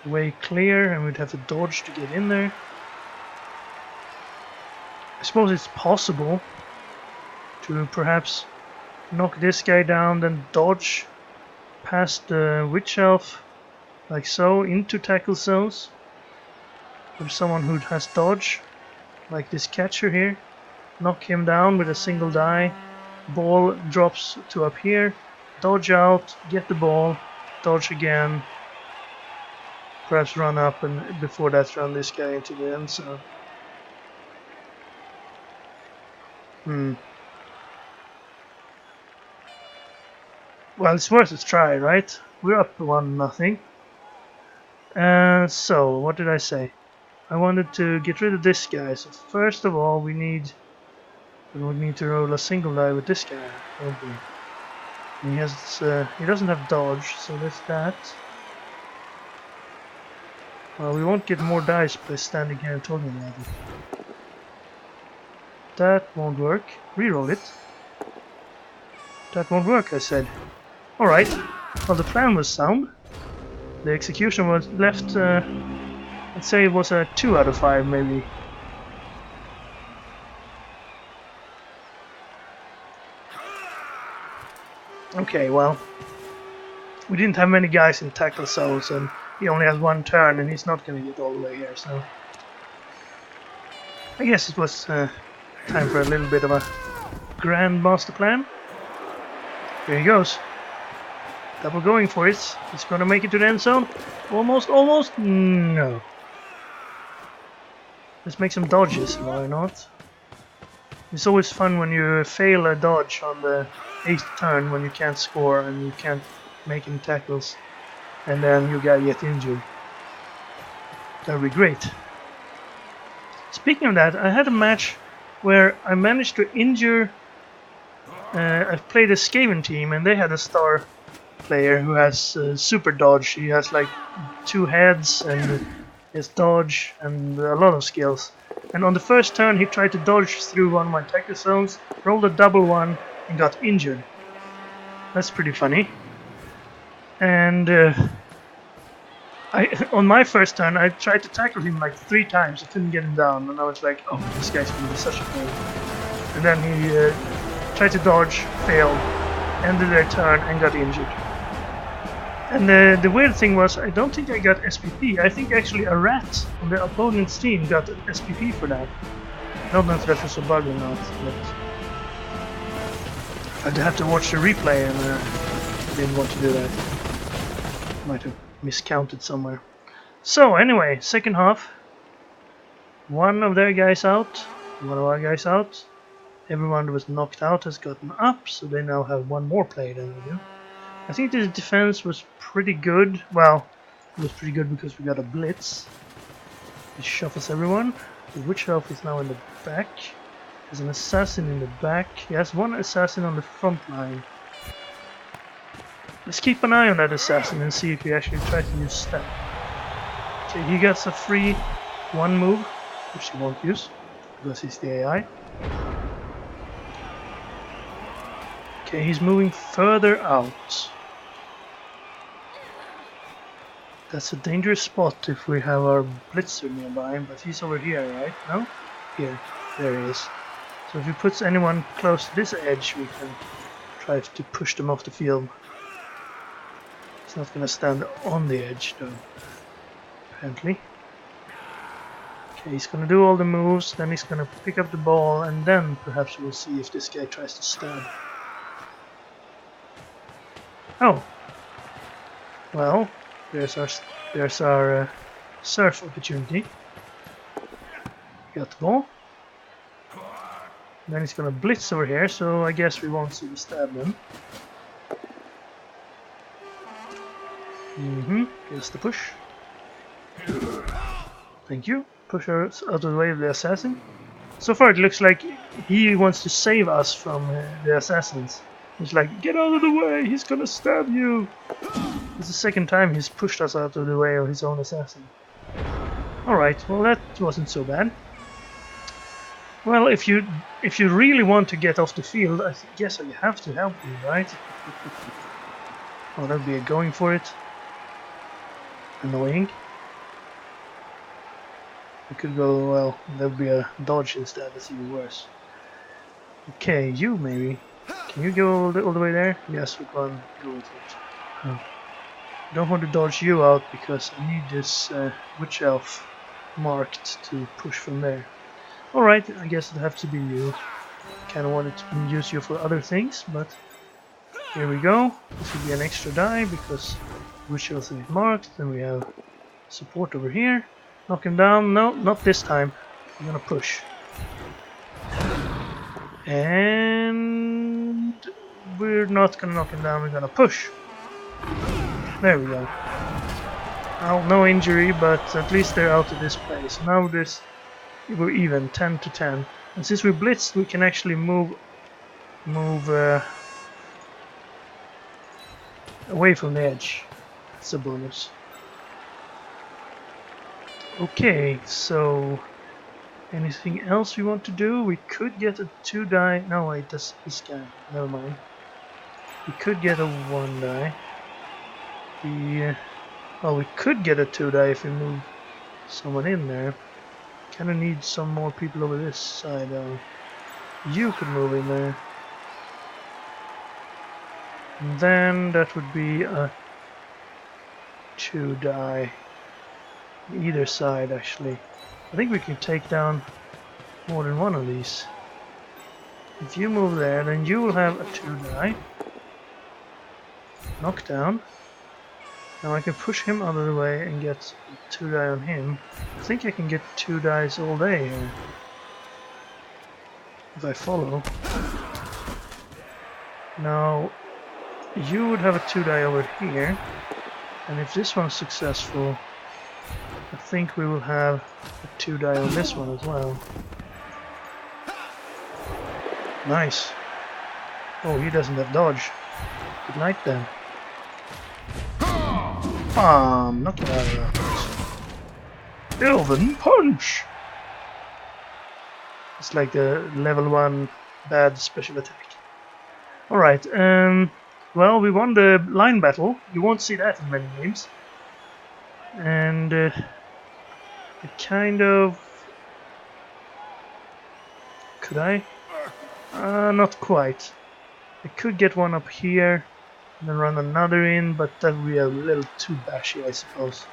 way clear, and we'd have to dodge to get in there. I suppose it's possible to perhaps knock this guy down, then dodge past the witch elf like so into tackle zones. With someone who has dodge, like this catcher here, knock him down with a single die, ball drops to up here, dodge out, get the ball, dodge again, perhaps run up, and before that run this guy into the end zone. Well, it's worth a try, right? We're up 1-0. So, what did I say? I wanted to get rid of this guy, so first of all we need to roll a single die with this guy, don't we? And he doesn't have dodge, so there's that. Well, we won't get more dice by standing here and talking about it. That won't work. Reroll it. That won't work, I said. Alright, well, the plan was sound. The execution was left, let's say it was a 2 out of 5 maybe. Okay, well, we didn't have many guys in tackle zones, and he only has 1 turn, and he's not going to get all the way here, so I guess it was time for a little bit of a grand master plan. Here he goes. Double going for it. He's going to make it to the end zone. Almost, almost. No. Let's make some dodges, why not? It's always fun when you fail a dodge on the 8th turn when you can't score and you can't make any tackles, and then you get injured. That would be great. Speaking of that, I had a match where I managed to injure. I played a Skaven team, and they had a star player who has super dodge. He has like 2 heads and his dodge and a lot of skills. And on the first turn he tried to dodge through one of my tackle zones, rolled a double 1 and got injured. That's pretty funny. And on my first turn I tried to tackle him like 3 times. I couldn't get him down, and I was like, oh, this guy's gonna be such a pain. And then he tried to dodge, failed, ended their turn and got injured. And the weird thing was, I don't think I got SPP. I think actually a rat on the opponent's team got SPP for that. I don't know if that was a bug or not, but I'd have to watch the replay, and I didn't want to do that. Might have miscounted somewhere. So anyway, second half. One of their guys out, one of our guys out. everyone that was knocked out has gotten up, so they now have one more player than we do. I think the defense was pretty good. Well, it was pretty good because we got a blitz. It shuffles everyone. The witch elf is now in the back. There's an assassin in the back. He has one assassin on the front line. Let's keep an eye on that assassin and see if he actually tries to use stab. Okay, he gets a free one move, which he won't use because he's the AI. Okay, he's moving further out. That's a dangerous spot if we have our blitzer nearby, but he's over here, right? No? Here. There he is. So if he puts anyone close to this edge, we can try to push them off the field. He's not going to stand on the edge, though. Apparently. Okay, he's going to do all the moves, then he's going to pick up the ball, and then perhaps we'll see if this guy tries to stab. Oh. Well, there's our surf opportunity. Got the ball. Then he's gonna blitz over here, so I guess we won't see the stab then. Here's the push. Thank you. Push us out of the way of the assassin. So far it looks like he wants to save us from the assassins. He's like, get out of the way, he's gonna stab you! It's the second time he's pushed us out of the way of his own assassin. Alright, well that wasn't so bad. Well, if you really want to get off the field, I guess you have to help me, right? Oh, that'd be a going for it. Annoying. We could go, well, there'd be a dodge instead, that's even worse. Okay, you maybe. Can you go all the way there? Yes, we can go with it. Oh. I don't want to dodge you out because I need this witch elf marked to push from there. Alright, I guess it'll have to be you. Kinda wanted to use you for other things, but here we go. This will be an extra die because witch elf is marked. Then we have support over here. Knock him down. No, not this time. I'm gonna push. And we're not gonna knock him down, we're gonna push. There we go. Well, no injury, but at least they're out of this place. Now we're even, 10 to 10. And since we blitzed, we can actually move away from the edge. It's a bonus. Okay, so anything else we want to do? We could get a 2-die. No, wait, that's this guy. Never mind. We could get a 1-die. Well, we could get a 2-die if we move someone in there. Kinda need some more people over this side. You could move in there. And then that would be a 2-die. Either side, actually. I think we can take down more than one of these. If you move there, then you will have a 2-die. Knockdown. Now I can push him out of the way and get a 2-die on him. I think I can get 2 dies all day here. If I follow. Now, you would have a 2-die over here. And if this one's successful, I think we will have a 2-die on this one as well. Nice. Oh, he doesn't have dodge. Good night then. Knock it out of that. Elven Punch! It's like the level 1 bad special attack. Alright, well, we won the line battle. You won't see that in many games. And it kind of... Could I? Not quite. I could get one up here and then run another in, but that would be a little too bashy, I suppose.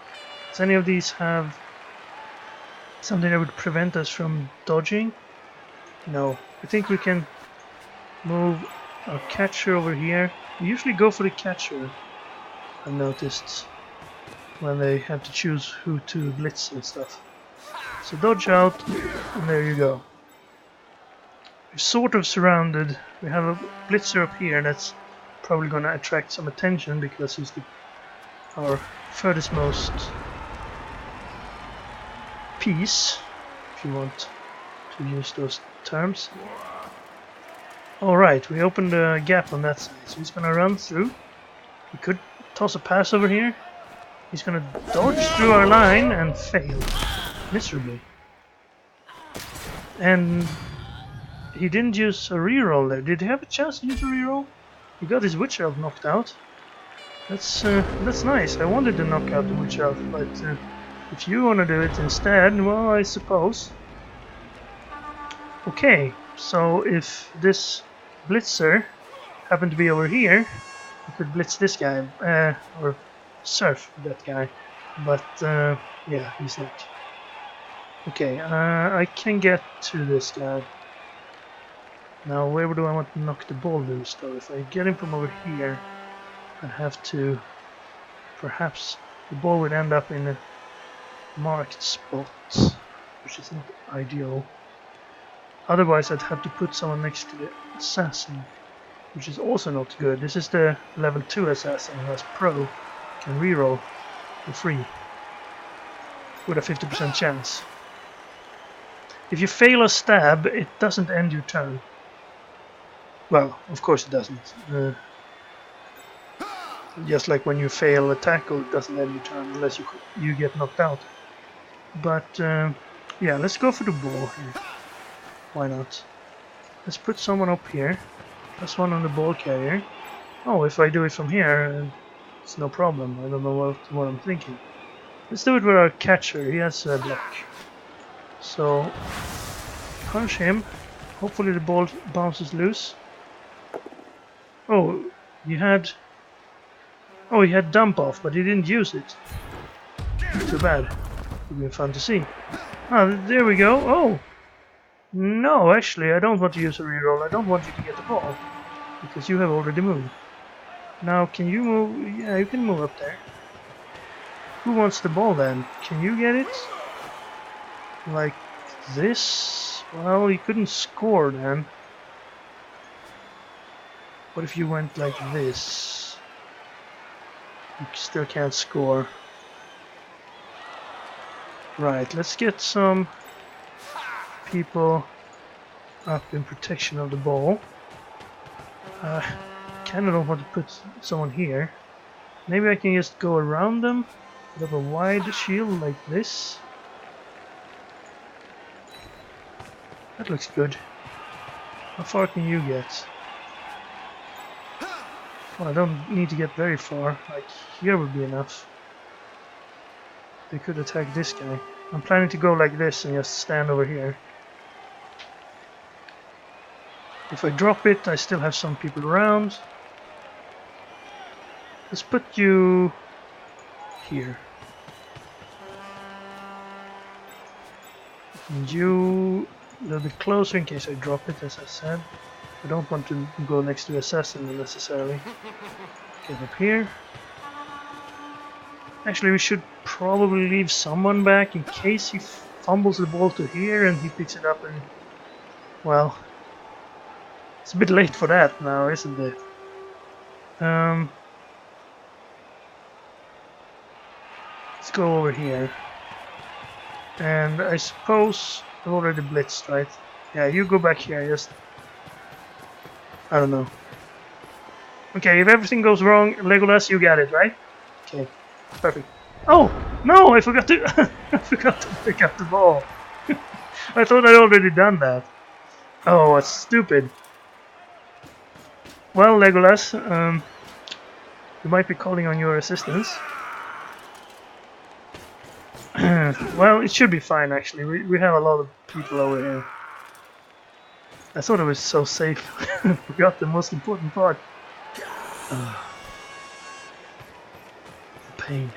Does any of these have something that would prevent us from dodging? No. I think we can move our catcher over here. We usually go for the catcher, I've noticed, when they have to choose who to blitz and stuff. So dodge out, and there you go. We're sort of surrounded. We have a blitzer up here that's probably gonna attract some attention because he's our furthest most piece, if you want to use those terms. Alright, we opened a gap on that side, so he's gonna run through. We could toss a pass over here. He's gonna dodge through our line and fail miserably. And he didn't use a reroll there. Did he have a chance to use a reroll? He got his Witch Elf knocked out. That's nice. I wanted to knock out the Witch Elf, but if you want to do it instead, well, I suppose. Okay, so if this blitzer happened to be over here, we could blitz this guy, or surf that guy, but yeah, he's not. Okay, I can get to this guy. Now, where do I want to knock the ball loose, though? If I get him from over here, I'd have to... Perhaps the ball would end up in a marked spot, which is not ideal. Otherwise, I'd have to put someone next to the assassin, which is also not good. This is the level 2 assassin who has pro, can reroll for free, with a 50% chance. If you fail a stab, it doesn't end your turn. Well, of course it doesn't. Just like when you fail a tackle, it doesn't end your turn unless you get knocked out. But yeah, let's go for the ball here. Why not? Let's put someone up here. Plus one on the ball carrier. Oh, if I do it from here, it's no problem. I don't know what I'm thinking. Let's do it with our catcher. He has a block. So punch him. Hopefully the ball bounces loose. Oh, he had dump off, but he didn't use it. Too bad. It would be fun to see. Ah, there we go. Oh! No, actually, I don't want to use a reroll. I don't want you to get the ball. Because you have already moved. Now, can you move? Yeah, you can move up there. Who wants the ball then? Can you get it? Like this? Well, you couldn't score then. What if you went like this? You still can't score. Right, let's get some people up in protection of the ball. Kinda don't want to put someone here. Maybe I can just go around them. Put up a wide shield like this. That looks good. How far can you get? Well, I don't need to get very far. Like here would be enough. They could attack this guy. I'm planning to go like this and just stand over here. If I drop it, I still have some people around. Let's put you here. And you a little bit closer in case I drop it, as I said. I don't want to go next to the assassin necessarily. Get up here. Actually, we should probably leave someone back in case he fumbles the ball to here and he picks it up and... Well, it's a bit late for that now, isn't it? Let's go over here. And I suppose I've already blitzed, right? Yeah, you go back here, just... I don't know. Okay, if everything goes wrong, Legolas, you got it, right? Okay, perfect. Oh! No, I forgot to... I forgot to pick up the ball. I thought I'd already done that. Oh, that's stupid. Well, Legolas, you might be calling on your assistance. Well, it should be fine, actually. We have a lot of people over here. I thought it was so safe. Forgot the most important part. The pain.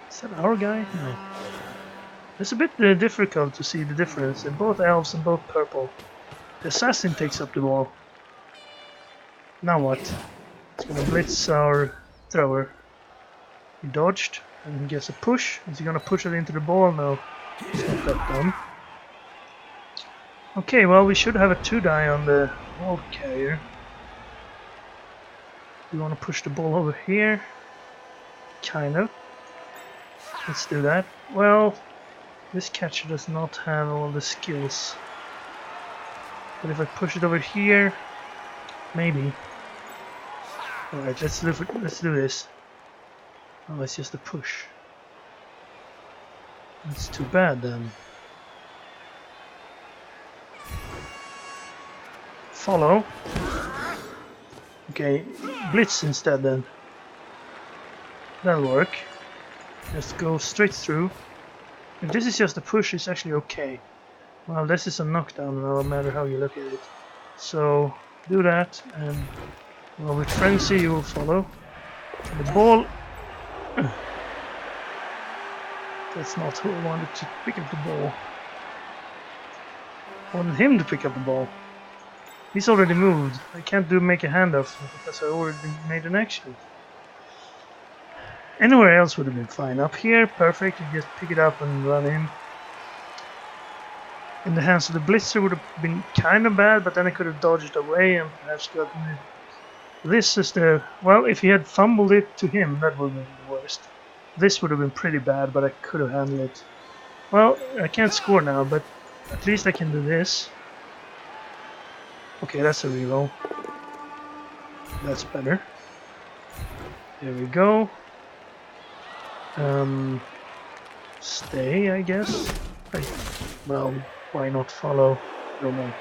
Is that our guy? No. It's a bit difficult to see the difference. They're both elves and both purple. The assassin takes up the ball. Now what? It's gonna blitz our thrower. He dodged and he gets a push. Is he gonna push it into the ball? No. It's not that dumb. Okay, well, we should have a 2-die on the ball carrier. We want to push the ball over here. Kind of. Let's do that. Well, this catcher does not have all the skills. But if I push it over here, maybe. Alright, let's do this. Oh, it's just a push. That's too bad then. Follow. Okay, blitz instead then. That'll work. Just go straight through. If this is just a push, it's actually okay. Well, this is a knockdown, no matter how you look at it. So, do that, and well, with Frenzy you will follow. The ball... That's not who I wanted to pick up the ball. I wanted him to pick up the ball. He's already moved. I can't make a handoff because I already made an action. Anywhere else would have been fine. Up here, perfect. You just pick it up and run in. In the hands of the blitzer would have been kind of bad, but then I could have dodged away and perhaps gotten it. This is the... Well, if he had fumbled it to him, that would have been the worst. This would have been pretty bad, but I could have handled it. Well, I can't score now, but at least I can do this. Okay, that's a reroll. That's better. There we go. Stay, I guess. Well, why not follow? No more.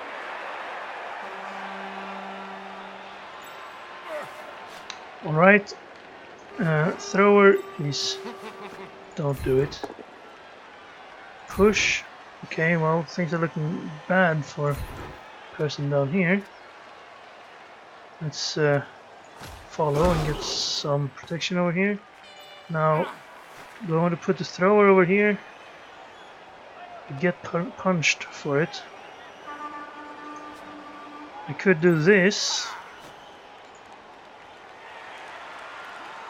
Alright. Thrower, please don't do it. Push. Okay, well, things are looking bad for person down here. Let's follow and get some protection over here. Now, do I want to put the thrower over here? Get punched for it. I could do this.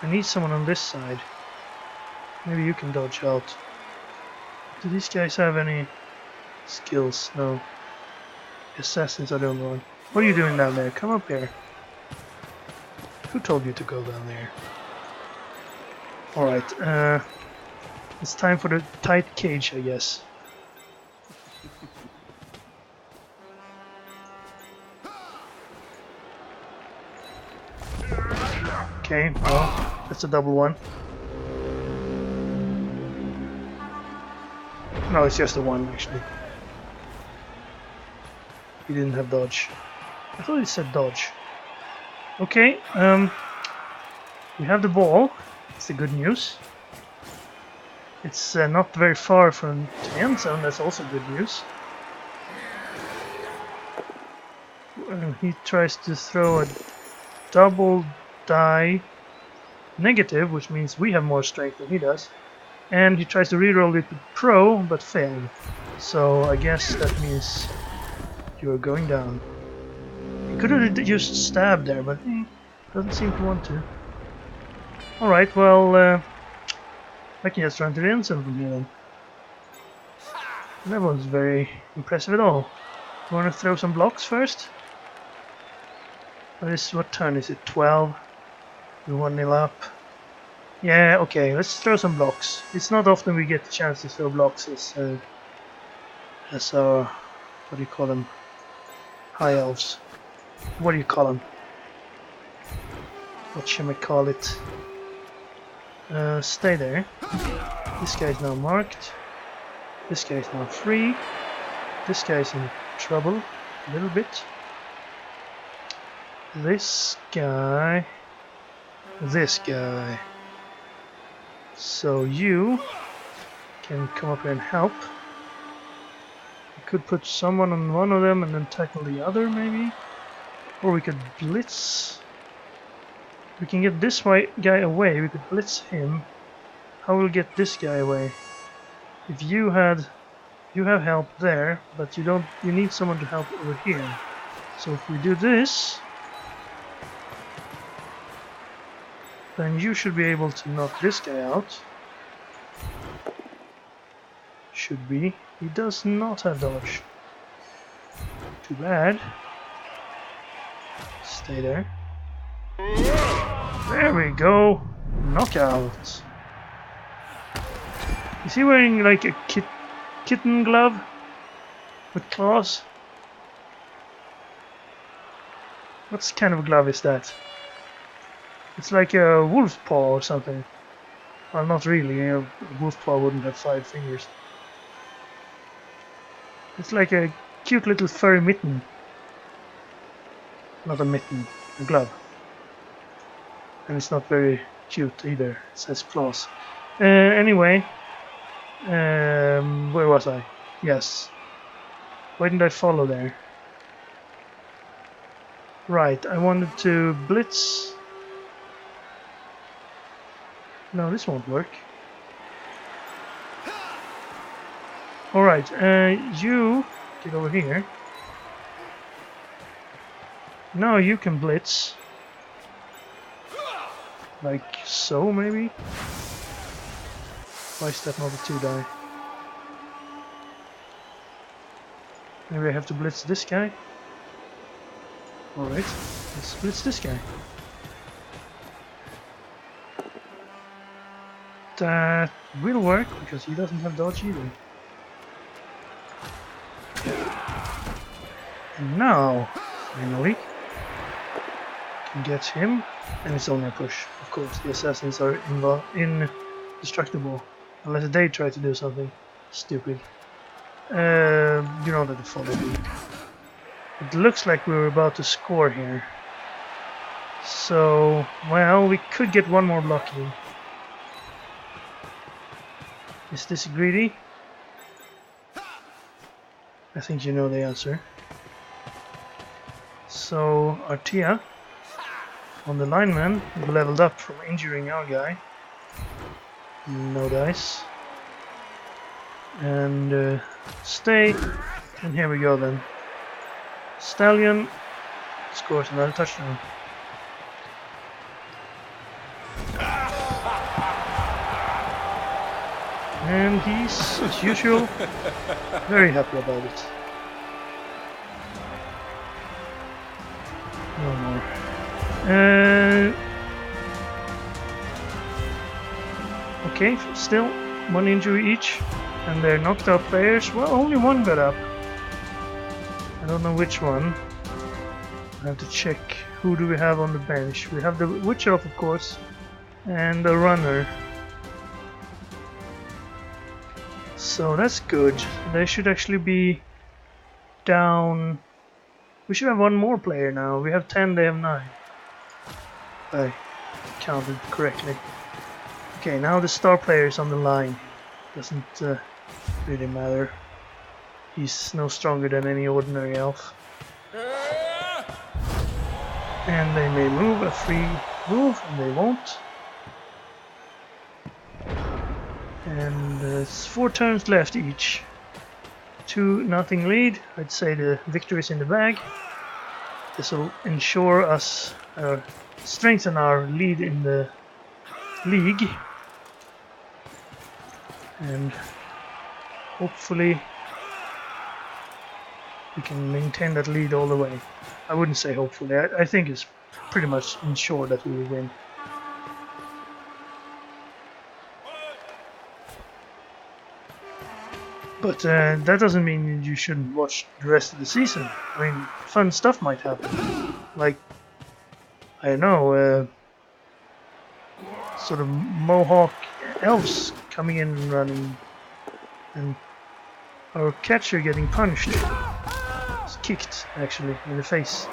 I need someone on this side. Maybe you can dodge out. Do these guys have any skills? No. Assassins are the only one. What are you doing down there? Come up here. Who told you to go down there? Alright, it's time for the tight cage, I guess. Okay, well, that's a double one. No, it's just a one, actually. He didn't have dodge. I thought he said dodge. Okay, we have the ball. It's the good news. It's not very far from the end zone, that's also good news. He tries to throw a double die negative, which means we have more strength than he does. And he tries to reroll it with pro, but failed. So I guess that means you're going down. He could have just stabbed there, but he doesn't seem to want to. Alright, well, I can just run to the end zone from here then. That wasn't very impressive at all. You want to throw some blocks first? What turn is it? 12? We're 1-0 up. Yeah, okay, let's throw some blocks. It's not often we get the chance to throw blocks as our, what do you call them? High elves. What do you call them? What shall I call it? Stay there. This guy's now marked. This guy's now free. This guy's in trouble a little bit. This guy. This guy. So you can come up here and help. We could put someone on one of them and then tackle the other, maybe. Or we could blitz. We can get this guy away. We could blitz him. How will we get this guy away? If you have help there, but you need someone to help over here. So if we do this, then you should be able to knock this guy out. Should be. He does not have dodge. Too bad. Stay there. There we go. Knockout. Is he wearing like a kitten glove with claws? What kind of glove is that? It's like a wolf's paw or something. Well, not really. A wolf's paw wouldn't have 5 fingers. It's like a cute little furry mitten. Not a mitten, a glove. And it's not very cute either. It says claws. Anyway, where was I? Yes. Why didn't I follow there? Right, I wanted to blitz. No, this won't work. Alright, you get over here. Now you can blitz. Like so, maybe? Why is that not a 2-die? Maybe I have to blitz this guy? Alright, let's blitz this guy. That will work, because he doesn't have dodge either. And now, finally, can get him, and it's only a push. Of course, the assassins are indestructible, unless they try to do something stupid. You know that they follow me. It looks like we were about to score here. So, well, we could get one more block in. Is this greedy? I think you know the answer. So, Artia, on the lineman, leveled up from injuring our guy. No dice. And stay. And here we go then. Stallion scores another touchdown. And he's, as usual, very happy about it. No more. Okay, still one injury each. And they're knocked out players. Well, only one got up. I don't know which one. I have to check who do we have on the bench. We have the Witch Elf, of course, and the runner. So that's good. They should actually be down. We should have one more player now. We have 10, they have 9. If I counted correctly. Okay, now the star player is on the line. Doesn't really matter. He's no stronger than any ordinary elf. And they may move a free move, and they won't. And it's 4 turns left each. 2-0 lead. I'd say the victory is in the bag. This will ensure us, strengthen our lead in the league. And hopefully we can maintain that lead all the way. I wouldn't say hopefully. I think it's pretty much ensured that we will win. But that doesn't mean you shouldn't watch the rest of the season. I mean, fun stuff might happen. Like, I don't know, sort of Mohawk elves coming in and running. And our catcher getting punched. It's kicked, actually, in the face.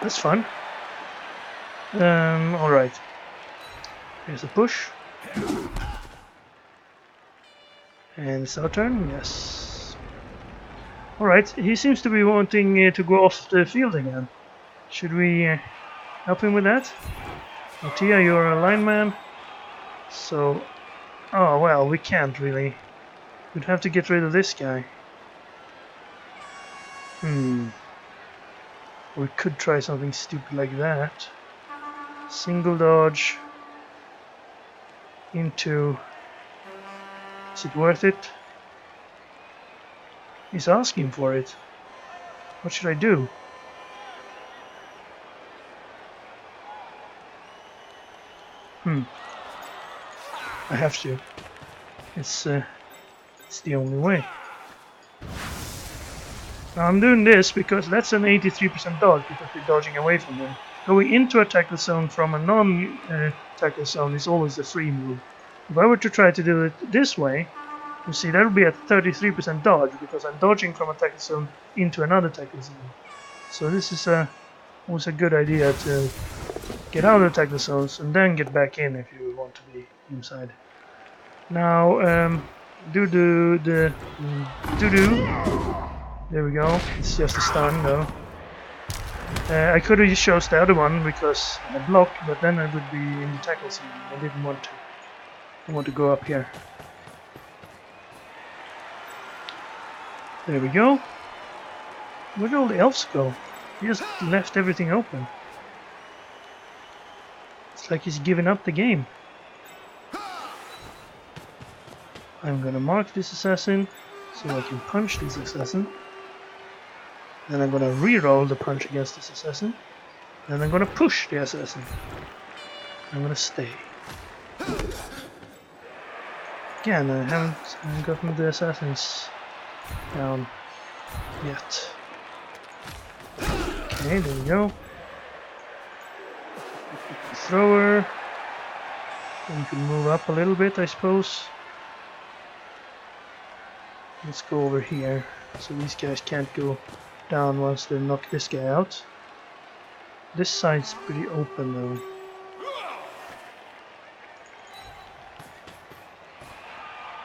That's fun. Alright. Here's a push. And it's our turn, yes. Alright, he seems to be wanting to go off the field again. Should we help him with that? Tia, you're a lineman. So, oh well, we can't really. We'd have to get rid of this guy. We could try something stupid like that. Single dodge into... Is it worth it? He's asking for it. What should I do? I have to. It's the only way. Now I'm doing this because that's an 83% dodge because we're dodging away from them. Going into a tackle zone from a non-tackle zone is always a free move. If I were to try to do it this way, you see that would be at 33% dodge because I'm dodging from a tackle zone into another tackle zone. So this is always a good idea to get out of the tackle zones and then get back in if you want to be inside. Now, doo-doo. There we go. It's just a stun though. I could have just chose the other one because I blocked, but then I would be in the tackle zone. I didn't want to. I want to go up here. There we go. Where did all the elves go? He just left everything open. It's like he's giving up the game. I'm gonna mark this assassin so I can punch this assassin. Then I'm gonna reroll the punch against this assassin. Then I'm gonna push the assassin. I'm gonna stay. Again, I haven't gotten the assassins down yet. Okay, there we go. Thrower. Then you can move up a little bit, I suppose. Let's go over here, so these guys can't go down once they knock this guy out. This side's pretty open though.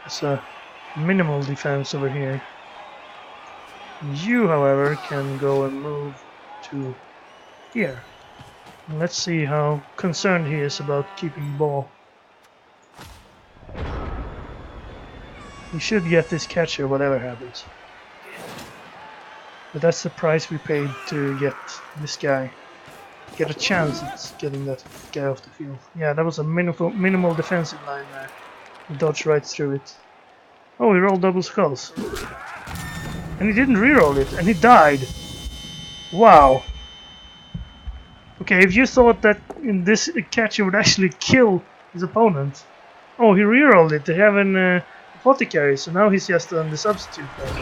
There's a minimal defense over here. You, however, can go and move to here. And let's see how concerned he is about keeping the ball. We should get this catcher whatever happens. But that's the price we paid to get this guy. Get a chance at getting that guy off the field. Yeah, that was a minimal defensive line there. He dodged right through it. Oh, he rolled double skulls. And he didn't reroll it, and he died. Wow. Okay, if you thought that in this catcher would actually kill his opponent. Oh, he rerolled it. They have an apothecary, so now he's just on the substitute bench.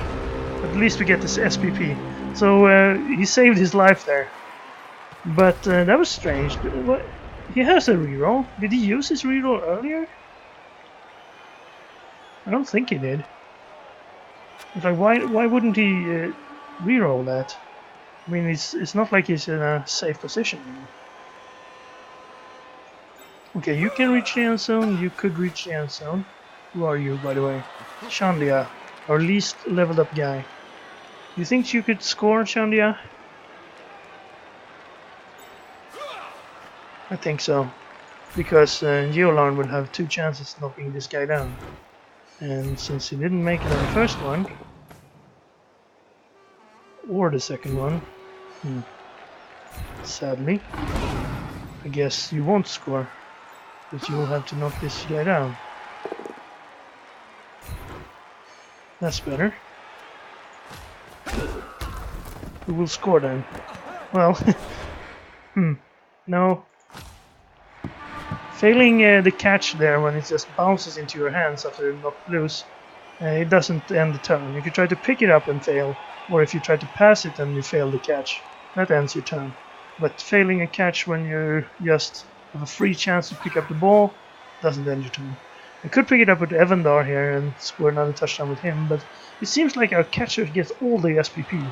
But at least we get this SPP. So he saved his life there. But that was strange. What? He has a reroll. Did he use his reroll earlier? I don't think he did. It's like, why wouldn't he reroll that? I mean, it's not like he's in a safe position. Okay, you can reach the end zone. You could reach the end zone. Who are you, by the way? Shandia, our least leveled up guy. You think you could score, Shandia? I think so. Because Geolarn would have 2 chances knocking this guy down. And since he didn't make it on the first one, or the second one, sadly, I guess you won't score. But you'll have to knock this guy down. That's better. Who will score then? Well, no. Failing the catch there when it just bounces into your hands after you're knocked loose, it doesn't end the turn. You can try to pick it up and fail, or if you try to pass it and you fail the catch, that ends your turn. But failing a catch when you just have a free chance to pick up the ball doesn't end your turn. I could pick it up with Evandar here and score another touchdown with him, but it seems like our catcher gets all the SPP.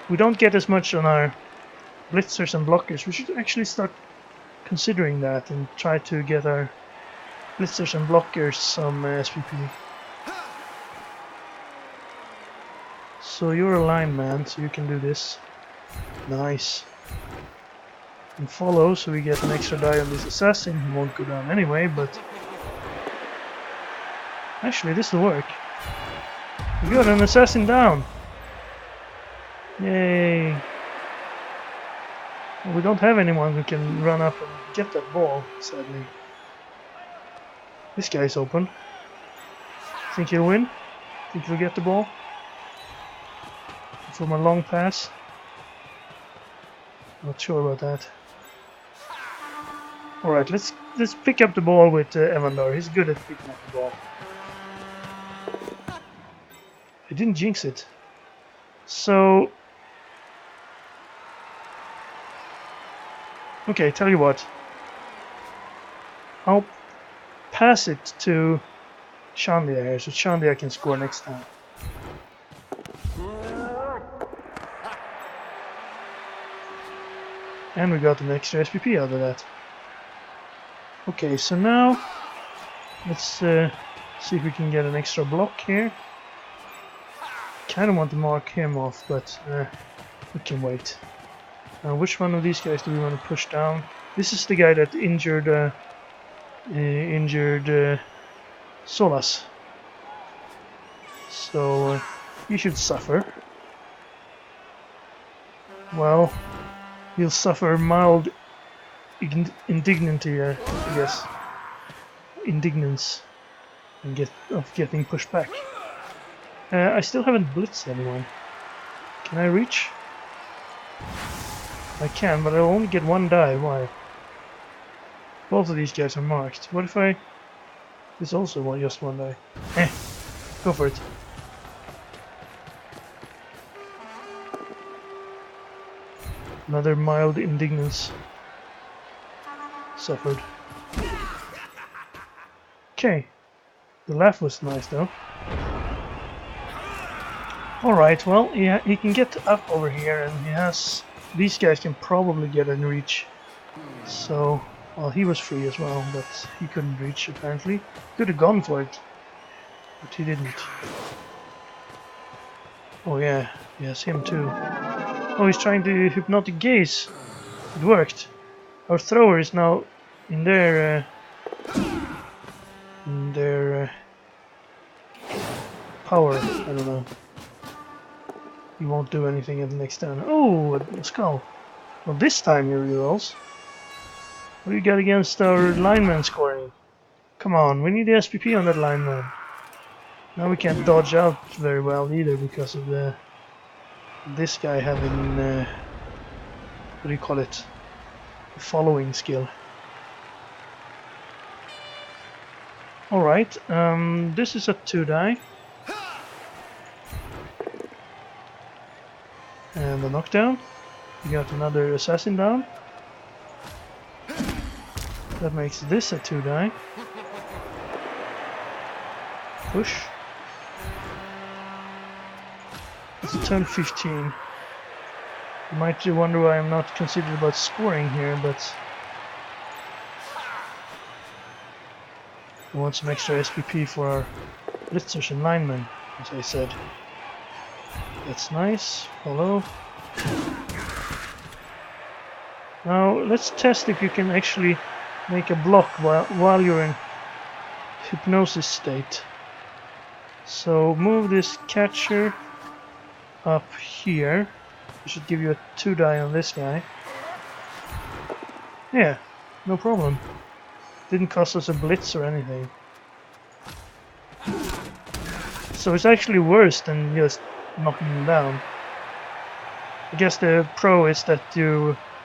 We don't get as much on our blitzers and blockers. We should actually start considering that and try to get our blitzers and blockers some SPP. So you're a lineman, so you can do this. Nice. And follow, so we get an extra die on this assassin. He won't go down anyway, but actually this will work. We got an assassin down. Yay. Well, we don't have anyone who can run up and get that ball, sadly. This guy's open. Think he'll win? Think he'll get the ball? for my long pass. Not sure about that. Alright, let's pick up the ball with Evandar. He's good at picking up the ball. I didn't jinx it. So... Okay, tell you what. I'll pass it to Chandia here, so Chandia can score next time. And we got an extra SPP out of that. Okay, so now let's see if we can get an extra block here. Kind of want to mark him off, but we can wait. Now, which one of these guys do we want to push down? This is the guy that injured Solas. So he should suffer. Well, he'll suffer mild indignity, I guess. Indignance of getting pushed back. I still haven't blitzed anyone. Can I reach? I can, but I'll only get one die. Why? Both of these guys are marked. What if I... This also just one die. Go for it. Another mild indignance suffered. Okay. The laugh was nice though. Alright, well, he can get up over here and he has... These guys can probably get in reach. So, well, he was free as well, but he couldn't reach apparently. Could have gone for it, but he didn't. Oh yeah, yes, him too. Oh, he's trying to hypnotic gaze. It worked. Our thrower is now in their power. I don't know. He won't do anything at the next turn. Oh, a skull. Well, this time he rerolls. What do you got against our lineman scoring? Come on, we need the SPP on that lineman. Now we can't dodge out very well either because of this guy having what do you call it? The following skill. Alright, this is a 2-die. And a knockdown. We got another assassin down. That makes this a 2-die. Push. It's a turn 15. You might wonder why I'm not considered about scoring here, but I want some extra SPP for our blitzers and linemen, as I said. That's nice. Hello. Now let's test if you can actually make a block while you're in hypnosis state. So move this catcher up here. It should give you a 2-die on this guy. Yeah, no problem. Didn't cost us a blitz or anything. So it's actually worse than just knocking him down. I guess the pro is that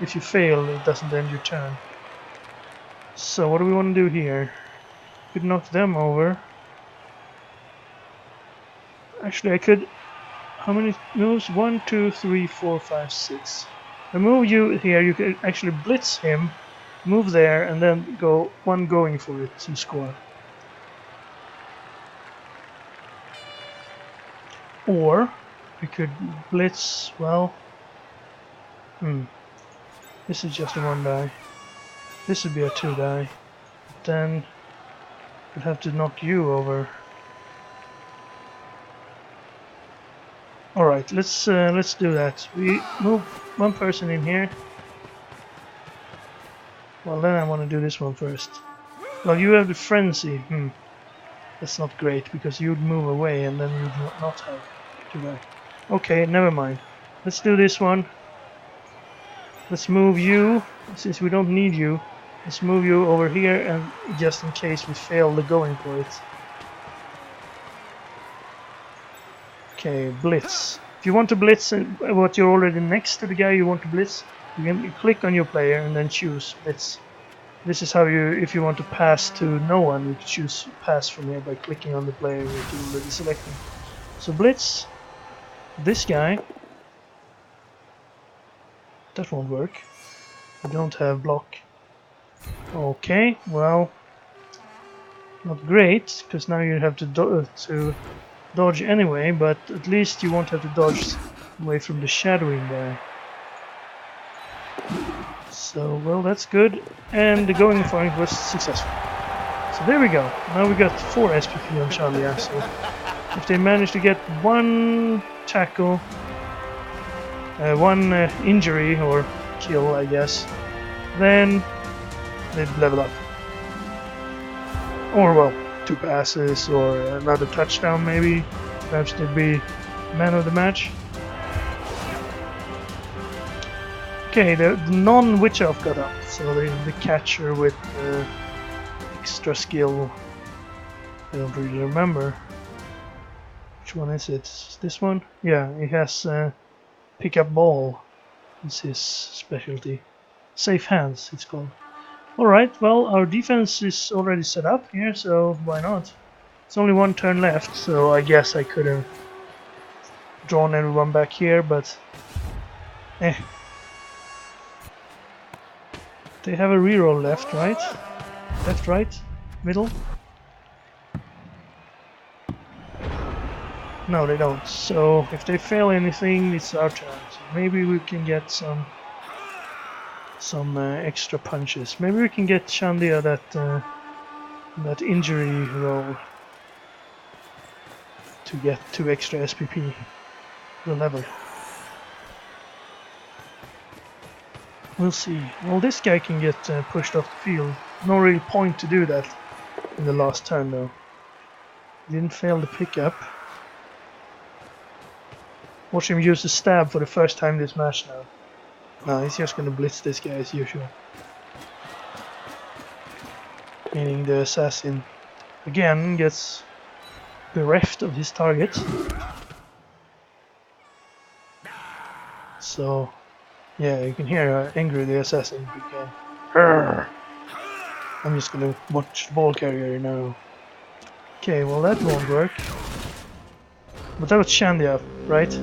if you fail, it doesn't end your turn. So what do we want to do here? Could knock them over. Actually, I could... How many moves? 1, 2, 3, 4, 5, 6. I move you here, you could actually blitz him, move there, and then go one going for it to score. Or we could blitz, well... This is just a 1-die. This would be a 2-die. Then we'd have to knock you over. Alright, let's do that. We move one person in here. Well, then I want to do this one first. Well, you have the frenzy. That's not great, because you'd move away and then you'd not have to die. Okay, never mind. Let's do this one. Let's move you, since we don't need you. Let's move you over here, and just in case we fail the going for it. Okay, blitz. If you want to blitz what you're already next to the guy you want to blitz, you can click on your player and then choose blitz. This is how you, if you want to pass to no one, you can choose pass from here by clicking on the player that you already selected. So blitz this guy. That won't work. I don't have block. Okay, well, not great, because now you have to dodge anyway, but at least you won't have to dodge away from the shadowing guy. So, well, that's good, and the going for it was successful. So there we go. Now we got 4 SPP on Chandia, so if they manage to get one tackle, one injury or kill, I guess, then they'd level up. Or, well, 2 passes or another touchdown maybe. Perhaps they'd be man of the match. Okay, the non-Witch Elf got up, so the catcher with extra skill. I don't really remember. Which one is it? This one? Yeah, it has pick up ball. It's his specialty. Safe hands, it's called. Alright, well, our defense is already set up here, so why not? It's only 1 turn left, so I guess I could have drawn everyone back here, but eh. They have a reroll left, right? Left, right? Middle? No, they don't. So if they fail anything, it's our turn. So maybe we can get some extra punches. Maybe we can get Chandia that injury roll to get 2 extra SPP the level. We'll see. Well, this guy can get pushed off the field. No real point to do that in the last turn though. Didn't fail the pickup. Watch him use the stab for the first time this match now. No, he's just gonna blitz this guy as usual. Meaning the assassin again gets bereft of his target. So, yeah, you can hear how angry the assassin became. Arrgh. I'm just gonna watch the ball carrier now. Okay, well that won't work. But that was Chandia, right?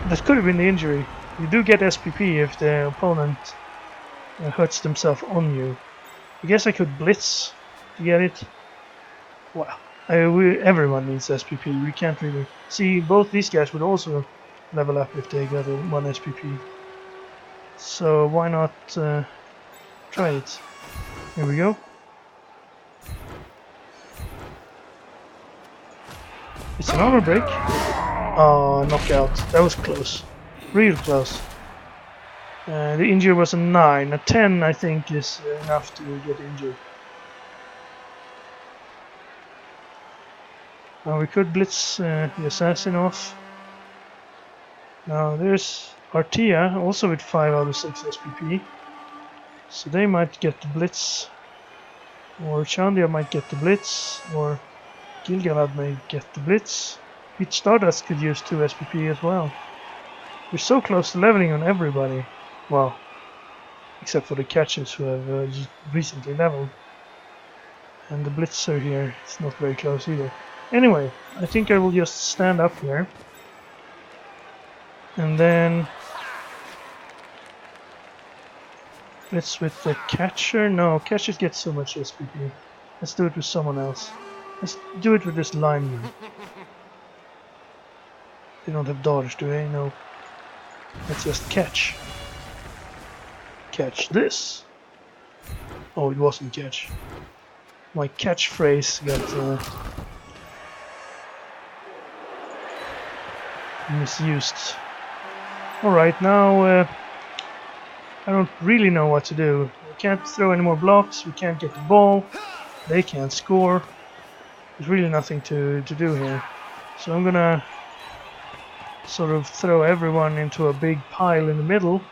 That could have been the injury. You do get SPP if the opponent hurts themselves on you. I guess I could blitz to get it. Well, everyone needs SPP. We can't really see. Both these guys would also level up if they got 1 SPP. So why not try it? Here we go. It's an armor break. Oh, knockout. That was close. Real close. The injury was a 9. A 10 I think is enough to get injured. Now we could blitz the assassin off. Now there's Artia, also with 5 out of 6 SPP. So they might get the blitz. Or Chandia might get the blitz. Or Gilgalad may get the blitz. Each Stardust could use 2 SPP as well. We're so close to leveling on everybody. Well, except for the catchers who have just recently leveled. And the blitzer here is not very close either. Anyway, I think I will just stand up here. And then blitz with the catcher. No, catchers get so much SPP. Let's do it with someone else. Let's do it with this lineman. They don't have dodge, do they? No. Let's just catch. Catch this. Oh, it wasn't catch. My catchphrase got misused. Alright, now I don't really know what to do. We can't throw any more blocks, we can't get the ball, they can't score. There's really nothing to do here. So I'm gonna sort of throw everyone into a big pile in the middle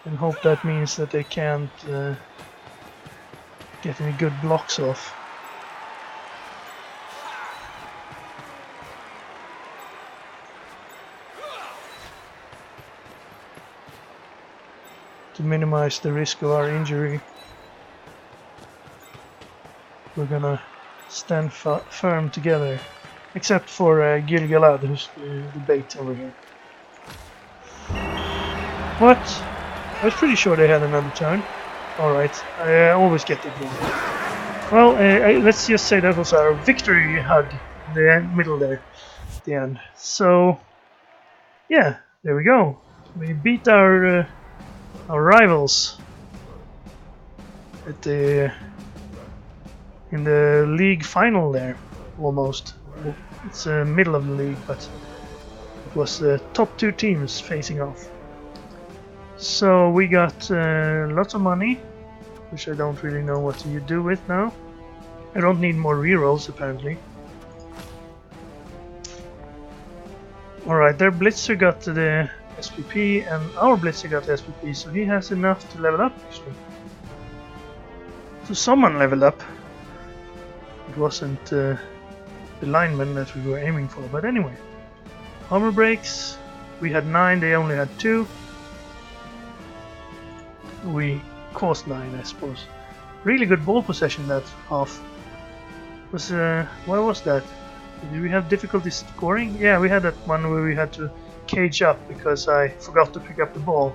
and hope that means that they can't get any good blocks off. to minimize the risk of our injury. We're gonna stand firm together, except for Gilgalad, who's the bait over here. What? I was pretty sure they had another turn. Alright, I always get it wrong. Well, let's just say that was our victory hug in the middle there, at the end. So, yeah, there we go. We beat our rivals at the in the league final there, almost. It's the middle of the league, but it was the top two teams facing off. So we got lots of money, which I don't really know what to do with now. I don't need more rerolls apparently. Alright, their Blitzer got the SPP and our Blitzer got the SPP, so he has enough to level up actually. So someone leveled up. It wasn't the lineman that we were aiming for, but anyway. Armor breaks, we had 9, they only had 2. We caused 9, I suppose. Really good ball possession that half. Was why was that? Did we have difficulty scoring? Yeah, we had that one where we had to cage up because I forgot to pick up the ball.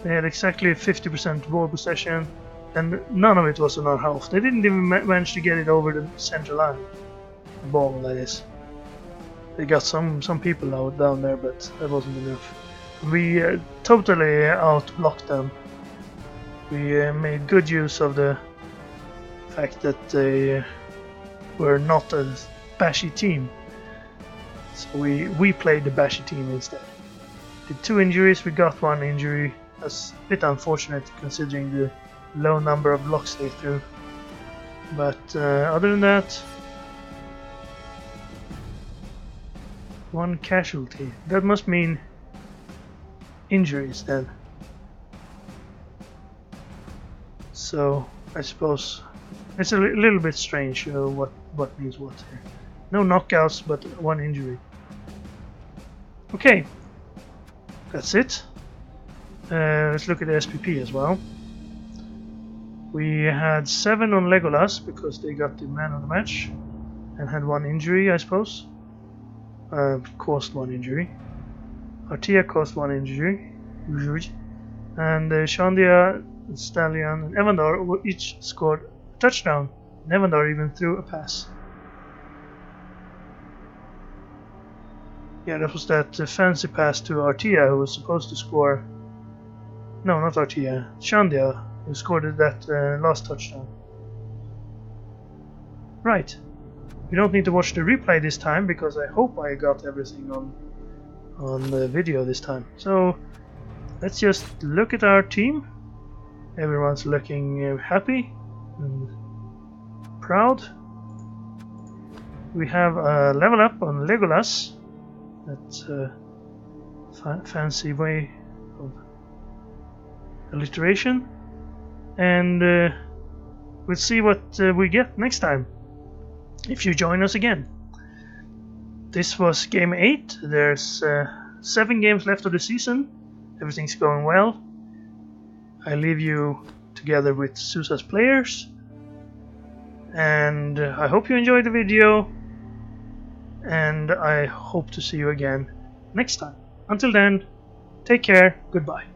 They had exactly 50% ball possession, and none of it was on our half. They didn't even manage to get it over the central line. The ball, that is. They got some people out down there, but that wasn't enough. We totally out-blocked them. We made good use of the fact that they were not a bashy team. So we played the bashy team instead. Did 2 injuries, we got 1 injury. That's a bit unfortunate considering the low number of blocks they threw. But other than that, 1 casualty. That must mean injuries then. So I suppose it's a little bit strange what means what here. No knockouts, but 1 injury. Okay, that's it. Let's look at the SPP as well. We had 7 on Legolas because they got the man of the match and had 1 injury, I suppose. Caused 1 injury. Artia caused 1 injury. And Shandia, Stallion, and Evandar each scored a touchdown. And Evandar even threw a pass. Yeah, that was that fancy pass to Artia, who was supposed to score. No, not Artia. Shandia, who scored that last touchdown. Right. We don't need to watch the replay this time because I hope I got everything on the video this time. So let's just look at our team. Everyone's looking happy and proud. We have a level up on Legolas. That's a fancy way of alliteration. And we'll see what we get next time, if you join us again. This was game 8. There's 7 games left of the season. Everything's going well. I leave you together with Zoosa's players. And I hope you enjoyed the video. And I hope to see you again next time. Until then, take care. Goodbye.